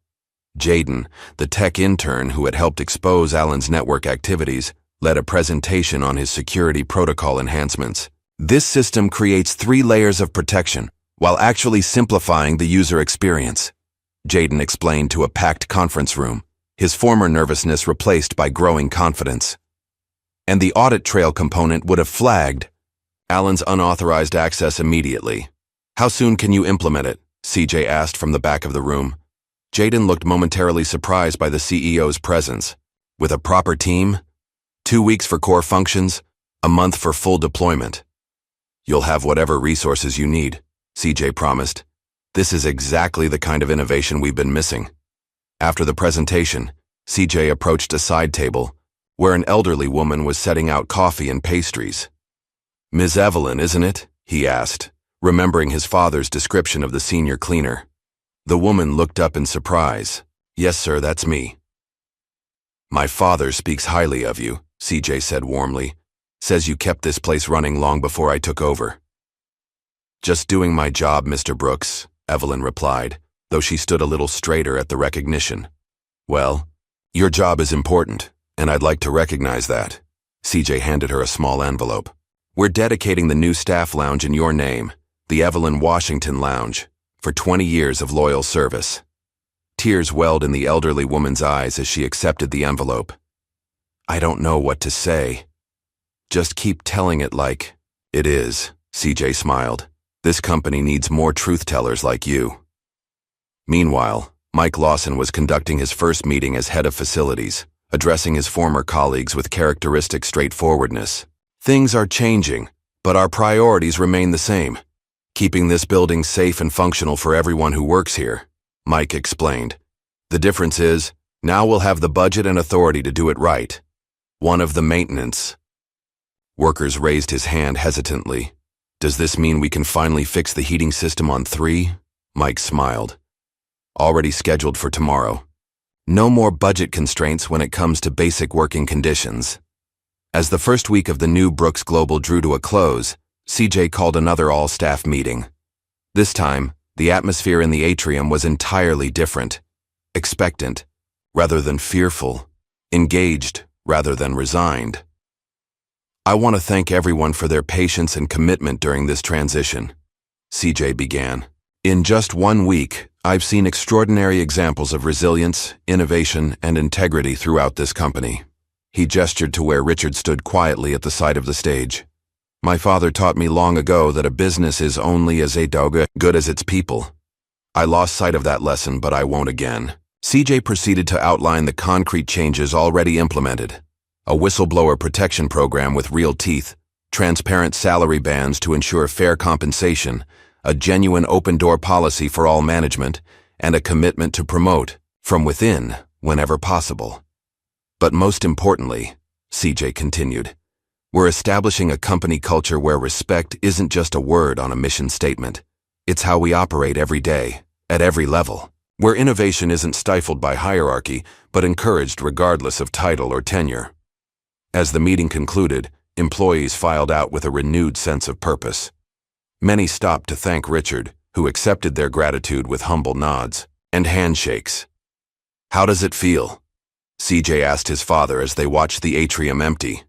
Jaden, the tech intern who had helped expose Alan's network activities, led a presentation on his security protocol enhancements. "This system creates 3 layers of protection, while actually simplifying the user experience," Jaden explained to a packed conference room, his former nervousness replaced by growing confidence. "And the audit trail component would have flagged Alan's unauthorized access immediately." "How soon can you implement it?" CJ asked from the back of the room. Jaden looked momentarily surprised by the CEO's presence. "With a proper team? 2 weeks for core functions, a month for full deployment." "You'll have whatever resources you need," CJ promised. "This is exactly the kind of innovation we've been missing." After the presentation, CJ approached a side table, where an elderly woman was setting out coffee and pastries. "Ms. Evelyn, isn't it?" he asked, remembering his father's description of the senior cleaner. The woman looked up in surprise. "Yes, sir, that's me." "My father speaks highly of you," CJ said warmly. "Says you kept this place running long before I took over." "Just doing my job, Mr. Brooks," Evelyn replied, though she stood a little straighter at the recognition. "Well, your job is important, and I'd like to recognize that." CJ handed her a small envelope. "We're dedicating the new staff lounge in your name, the Evelyn Washington Lounge, for 20 years of loyal service." Tears welled in the elderly woman's eyes as she accepted the envelope. "I don't know what to say." "Just keep telling it like it is," CJ smiled. "This company needs more truth-tellers like you." Meanwhile, Mike Lawson was conducting his first meeting as head of facilities, addressing his former colleagues with characteristic straightforwardness. "Things are changing, but our priorities remain the same. Keeping this building safe and functional for everyone who works here. Mike explained. "The difference is, now we'll have the budget and authority to do it right. One of the maintenance." Workers raised his hand hesitantly. "Does this mean we can finally fix the heating system on 3? Mike smiled. "Already scheduled for tomorrow. No more budget constraints when it comes to basic working conditions." As the first week of the new Brooks Global drew to a close, CJ called another all-staff meeting. This time, the atmosphere in the atrium was entirely different. Expectant, rather than fearful. Engaged, rather than resigned. "I want to thank everyone for their patience and commitment during this transition," CJ began. "In just 1 week, I've seen extraordinary examples of resilience, innovation, and integrity throughout this company." He gestured to where Richard stood quietly at the side of the stage. "My father taught me long ago that a business is only as good as its people. I lost sight of that lesson, but I won't again." CJ proceeded to outline the concrete changes already implemented. A whistleblower protection program with real teeth, transparent salary bands to ensure fair compensation, a genuine open-door policy for all management, and a commitment to promote, from within, whenever possible. "But most importantly," CJ continued, "we're establishing a company culture where respect isn't just a word on a mission statement. It's how we operate every day, at every level. Where innovation isn't stifled by hierarchy, but encouraged regardless of title or tenure." As the meeting concluded, employees filed out with a renewed sense of purpose. Many stopped to thank Richard, who accepted their gratitude with humble nods and handshakes. "How does it feel?" CJ asked his father as they watched the atrium empty.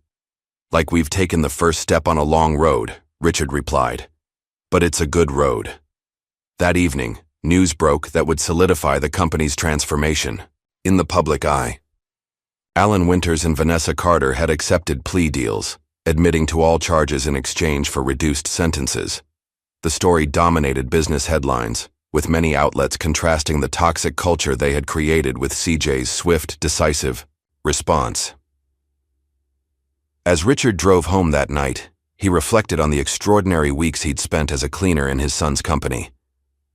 "Like we've taken the first step on a long road," Richard replied. "But it's a good road." That evening, news broke that would solidify the company's transformation in the public eye. Alan Winters and Vanessa Carter had accepted plea deals, admitting to all charges in exchange for reduced sentences. The story dominated business headlines, with many outlets contrasting the toxic culture they had created with CJ's swift, decisive response. As Richard drove home that night, he reflected on the extraordinary weeks he'd spent as a cleaner in his son's company.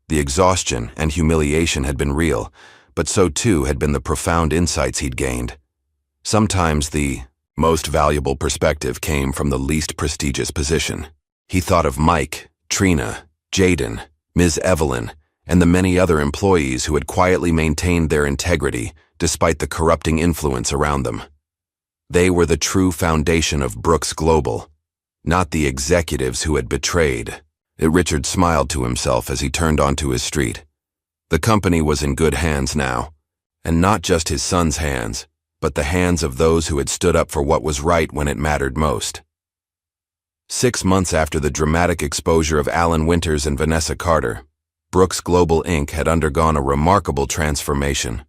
The exhaustion and humiliation had been real, but so too had been the profound insights he'd gained. Sometimes the most valuable perspective came from the least prestigious position. He thought of Mike, Trina, Jaden, Ms. Evelyn, and the many other employees who had quietly maintained their integrity despite the corrupting influence around them. They were the true foundation of Brooks Global, not the executives who had betrayed. Richard smiled to himself as he turned onto his street. The company was in good hands now, and not just his son's hands, but the hands of those who had stood up for what was right when it mattered most. 6 months after the dramatic exposure of Alan Winters and Vanessa Carter, Brooks Global Inc. had undergone a remarkable transformation.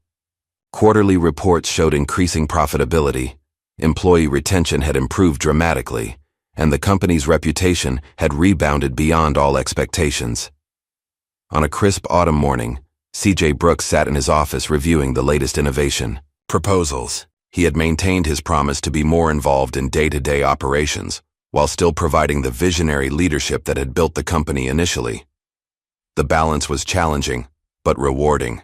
Quarterly reports showed increasing profitability, employee retention had improved dramatically, and the company's reputation had rebounded beyond all expectations. On a crisp autumn morning, CJ Brooks sat in his office reviewing the latest innovation proposals. He had maintained his promise to be more involved in day-to-day operations, while still providing the visionary leadership that had built the company initially. The balance was challenging, but rewarding.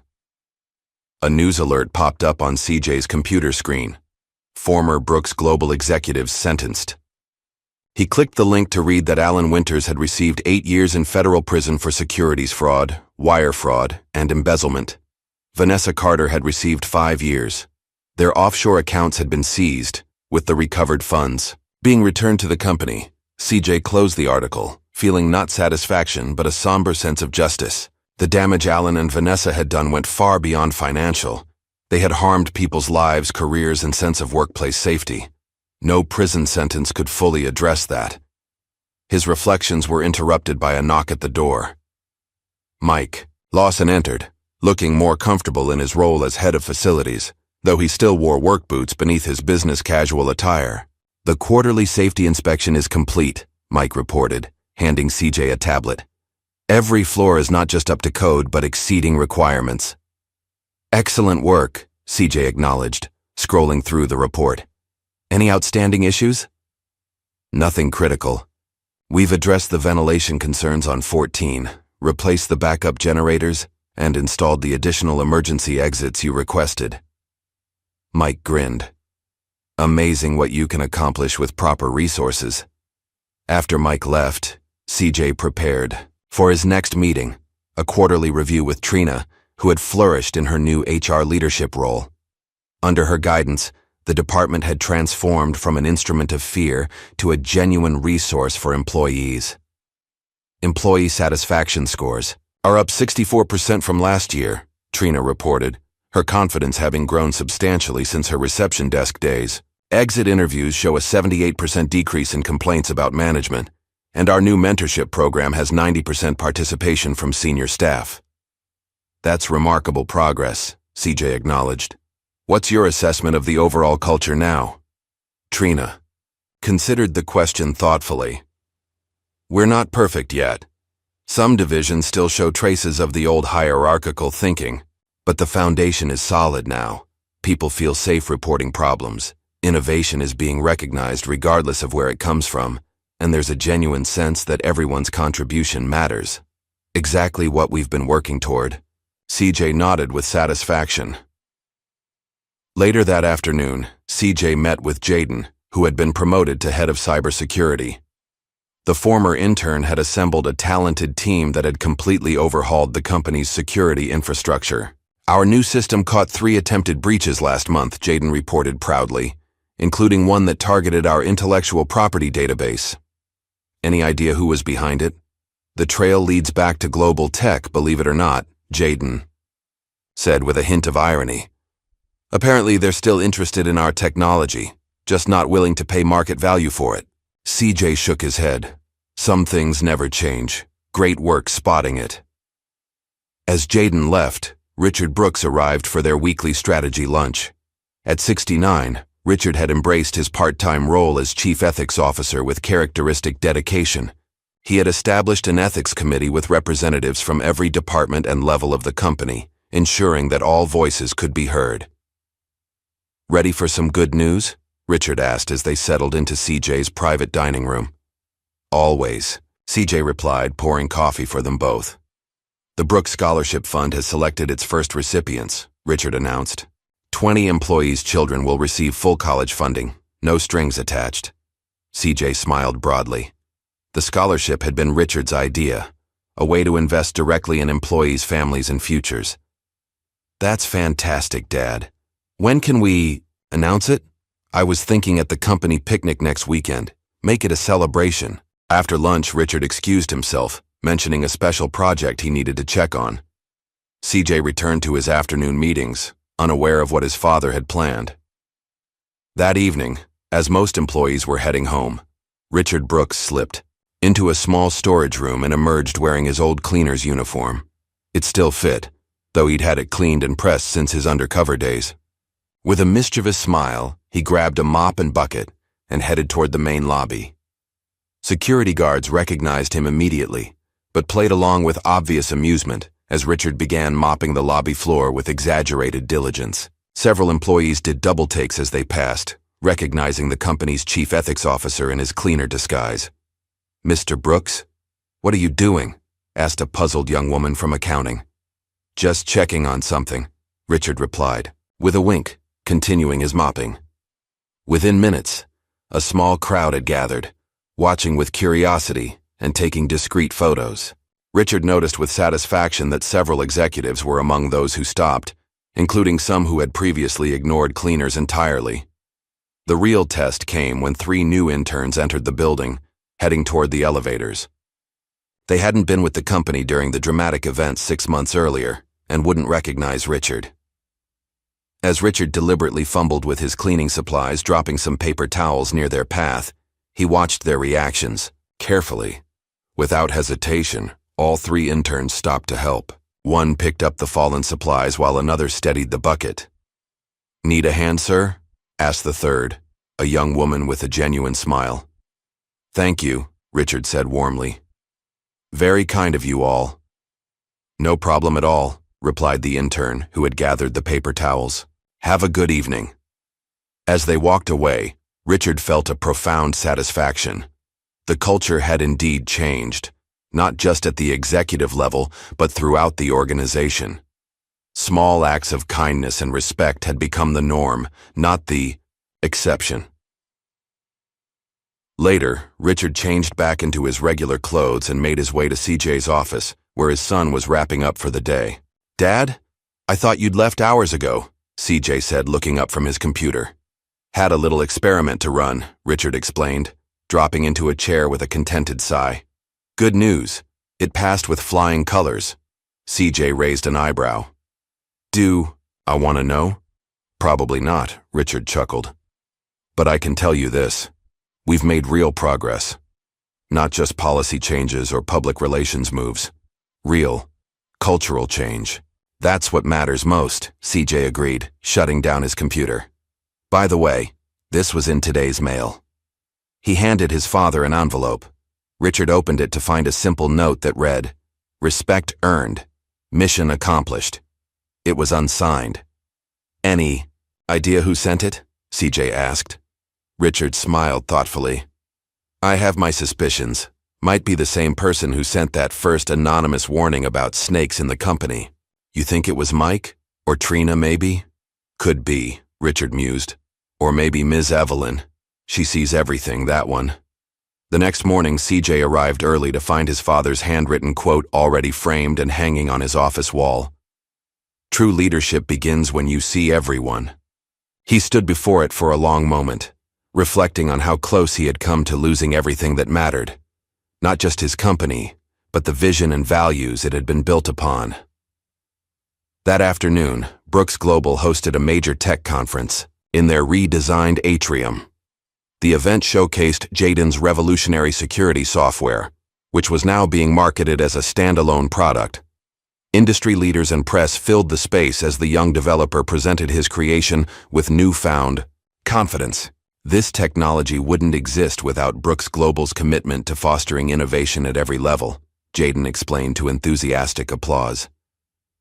A news alert popped up on CJ's computer screen. Former Brooks Global executives sentenced. He clicked the link to read that Alan Winters had received 8 years in federal prison for securities fraud, wire fraud, and embezzlement. Vanessa Carter had received 5 years. Their offshore accounts had been seized, with the recovered funds being returned to the company. CJ closed the article, feeling not satisfaction but a somber sense of justice. The damage Alan and Vanessa had done went far beyond financial. They had harmed people's lives, careers, and sense of workplace safety. No prison sentence could fully address that. His reflections were interrupted by a knock at the door. Mike Lawson entered, looking more comfortable in his role as head of facilities, though he still wore work boots beneath his business casual attire. "The quarterly safety inspection is complete," Mike reported, handing CJ a tablet. "Every floor is not just up to code, but exceeding requirements." "Excellent work," CJ acknowledged, scrolling through the report. "Any outstanding issues?" "Nothing critical. We've addressed the ventilation concerns on 14, replaced the backup generators, and installed the additional emergency exits you requested. Mike grinned. Amazing what you can accomplish with proper resources. After Mike left, CJ prepared for his next meeting, a quarterly review with Trina, who had flourished in her new HR leadership role. Under her guidance, the department had transformed from an instrument of fear to a genuine resource for employees. Employee satisfaction scores are up 64% from last year, Trina reported, her confidence having grown substantially since her reception desk days. Exit interviews show a 78% decrease in complaints about management, and our new mentorship program has 90% participation from senior staff. That's remarkable progress, CJ acknowledged. What's your assessment of the overall culture now? Trina considered the question thoughtfully. We're not perfect yet. Some divisions still show traces of the old hierarchical thinking, but the foundation is solid now. People feel safe reporting problems. Innovation is being recognized regardless of where it comes from, and there's a genuine sense that everyone's contribution matters. Exactly what we've been working toward. CJ nodded with satisfaction. Later that afternoon, CJ met with Jaden, who had been promoted to head of cybersecurity. The former intern had assembled a talented team that had completely overhauled the company's security infrastructure. Our new system caught 3 attempted breaches last month, Jaden reported proudly, including one that targeted our intellectual property database. Any idea who was behind it? The trail leads back to global tech, believe it or not, Jaden said with a hint of irony. Apparently they're still interested in our technology, just not willing to pay market value for it. CJ shook his head. Some things never change. Great work spotting it. As Jaden left, Richard Brooks arrived for their weekly strategy lunch. At 69, Richard had embraced his part-time role as Chief Ethics Officer with characteristic dedication. He had established an ethics committee with representatives from every department and level of the company, ensuring that all voices could be heard. Ready for some good news? Richard asked as they settled into CJ's private dining room. Always, CJ replied, pouring coffee for them both. The Brooks Scholarship Fund has selected its first recipients, Richard announced. 20 employees' children will receive full college funding, no strings attached. CJ smiled broadly. The scholarship had been Richard's idea, a way to invest directly in employees' families and futures. That's fantastic, Dad. When can we announce it? I was thinking at the company picnic next weekend. Make it a celebration. After lunch, Richard excused himself, mentioning a special project he needed to check on. CJ returned to his afternoon meetings, unaware of what his father had planned. That evening, as most employees were heading home, Richard Brooks slipped into a small storage room and emerged wearing his old cleaner's uniform. It still fit, though he'd had it cleaned and pressed since his undercover days. With a mischievous smile, he grabbed a mop and bucket and headed toward the main lobby. Security guards recognized him immediately, but played along with obvious amusement as Richard began mopping the lobby floor with exaggerated diligence. Several employees did double takes as they passed, recognizing the company's chief ethics officer in his cleaner disguise. "Mr. Brooks, what are you doing?" asked a puzzled young woman from accounting. "Just checking on something," Richard replied, with a wink, continuing his mopping. Within minutes, a small crowd had gathered, watching with curiosity and taking discreet photos. Richard noticed with satisfaction that several executives were among those who stopped, including some who had previously ignored cleaners entirely. The real test came when 3 new interns entered the building, heading toward the elevators. They hadn't been with the company during the dramatic events 6 months earlier and wouldn't recognize Richard. As Richard deliberately fumbled with his cleaning supplies, dropping some paper towels near their path, he watched their reactions, carefully. Without hesitation, all 3 interns stopped to help. One picked up the fallen supplies while another steadied the bucket. "Need a hand, sir?" asked the third, a young woman with a genuine smile. "Thank you," Richard said warmly. "Very kind of you all." "No problem at all," replied the intern who had gathered the paper towels. "Have a good evening." As they walked away, Richard felt a profound satisfaction. The culture had indeed changed. not just at the executive level, but throughout the organization. Small acts of kindness and respect had become the norm, not the exception. Later, Richard changed back into his regular clothes and made his way to CJ's office, where his son was wrapping up for the day. "Dad, I thought you'd left hours ago," CJ said, looking up from his computer. "Had a little experiment to run," Richard explained, dropping into a chair with a contented sigh. "Good news. It passed with flying colors." CJ raised an eyebrow. "Do I want to know?" "Probably not," Richard chuckled. "But I can tell you this. We've made real progress. Not just policy changes or public relations moves. Real, cultural change. That's what matters most," CJ agreed, shutting down his computer. "By the way, this was in today's mail." He handed his father an envelope. Richard opened it to find a simple note that read, "Respect earned. Mission accomplished." It was unsigned. "Any idea who sent it?" CJ asked. Richard smiled thoughtfully. "I have my suspicions. Might be the same person who sent that first anonymous warning about snakes in the company. You think it was Mike? Or Trina, maybe?" "Could be," Richard mused. "Or maybe Ms. Evelyn. She sees everything, that one." The next morning, CJ arrived early to find his father's handwritten quote already framed and hanging on his office wall. "True leadership begins when you see everyone." He stood before it for a long moment, reflecting on how close he had come to losing everything that mattered. Not just his company, but the vision and values it had been built upon. That afternoon, Brooks Global hosted a major tech conference in their redesigned atrium. The event showcased Jaden's revolutionary security software, which was now being marketed as a standalone product. Industry leaders and press filled the space as the young developer presented his creation with newfound confidence. This technology wouldn't exist without Brooks Global's commitment to fostering innovation at every level, Jaden explained to enthusiastic applause.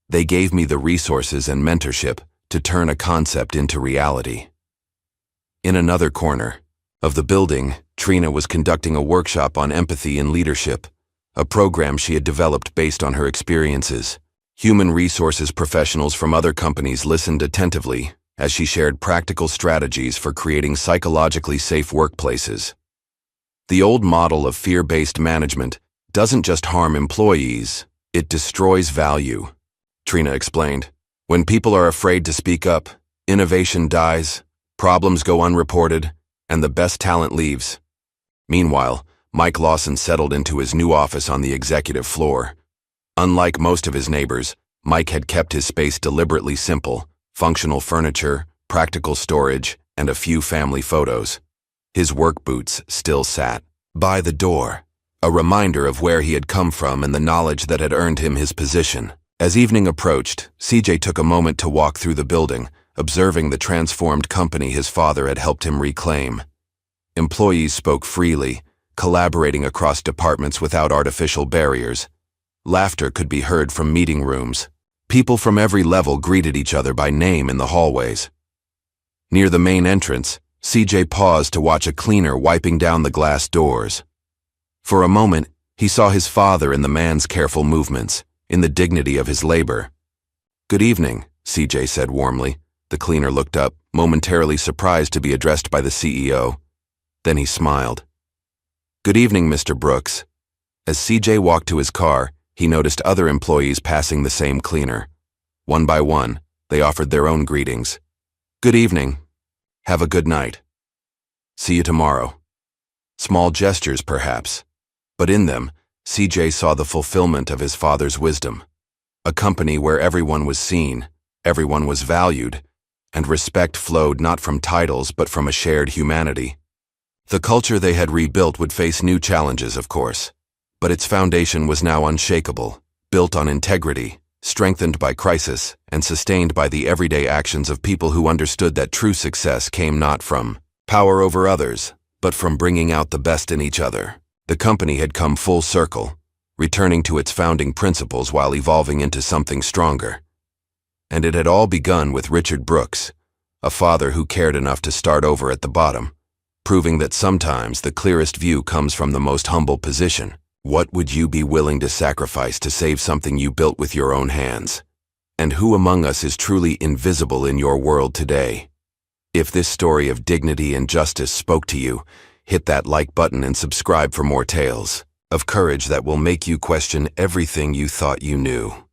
"They gave me the resources and mentorship to turn a concept into reality." In another corner of the building, Trina was conducting a workshop on empathy in leadership, a program she had developed based on her experiences. Human resources professionals from other companies listened attentively as she shared practical strategies for creating psychologically safe workplaces. The old model of fear-based management doesn't just harm employees, it destroys value, Trina explained. "When people are afraid to speak up, innovation dies, problems go unreported, and the best talent leaves." Meanwhile, Mike Lawson settled into his new office on the executive floor. Unlike most of his neighbors, Mike had kept his space deliberately simple: functional furniture, practical storage, and a few family photos. His work boots still sat by the door, a reminder of where he had come from and the knowledge that had earned him his position. As evening approached, CJ took a moment to walk through the building, observing the transformed company his father had helped him reclaim. Employees spoke freely, collaborating across departments without artificial barriers. Laughter could be heard from meeting rooms. People from every level greeted each other by name in the hallways. Near the main entrance, CJ paused to watch a cleaner wiping down the glass doors. For a moment, he saw his father in the man's careful movements, in the dignity of his labor. "Good evening," CJ said warmly. The cleaner looked up, momentarily surprised to be addressed by the CEO. Then he smiled. "Good evening, Mr. Brooks." As CJ walked to his car, he noticed other employees passing the same cleaner. One by one, they offered their own greetings. "Good evening. Have a good night. See you tomorrow." Small gestures, perhaps, but in them, CJ saw the fulfillment of his father's wisdom. A company where everyone was seen, everyone was valued, and respect flowed not from titles but from a shared humanity. The culture they had rebuilt would face new challenges, of course, but its foundation was now unshakable, built on integrity, strengthened by crisis, and sustained by the everyday actions of people who understood that true success came not from power over others, but from bringing out the best in each other. The company had come full circle, returning to its founding principles while evolving into something stronger. And it had all begun with Richard Brooks, a father who cared enough to start over at the bottom, proving that sometimes the clearest view comes from the most humble position. What would you be willing to sacrifice to save something you built with your own hands? And who among us is truly invisible in your world today? If this story of dignity and justice spoke to you, hit that like button and subscribe for more tales of courage that will make you question everything you thought you knew.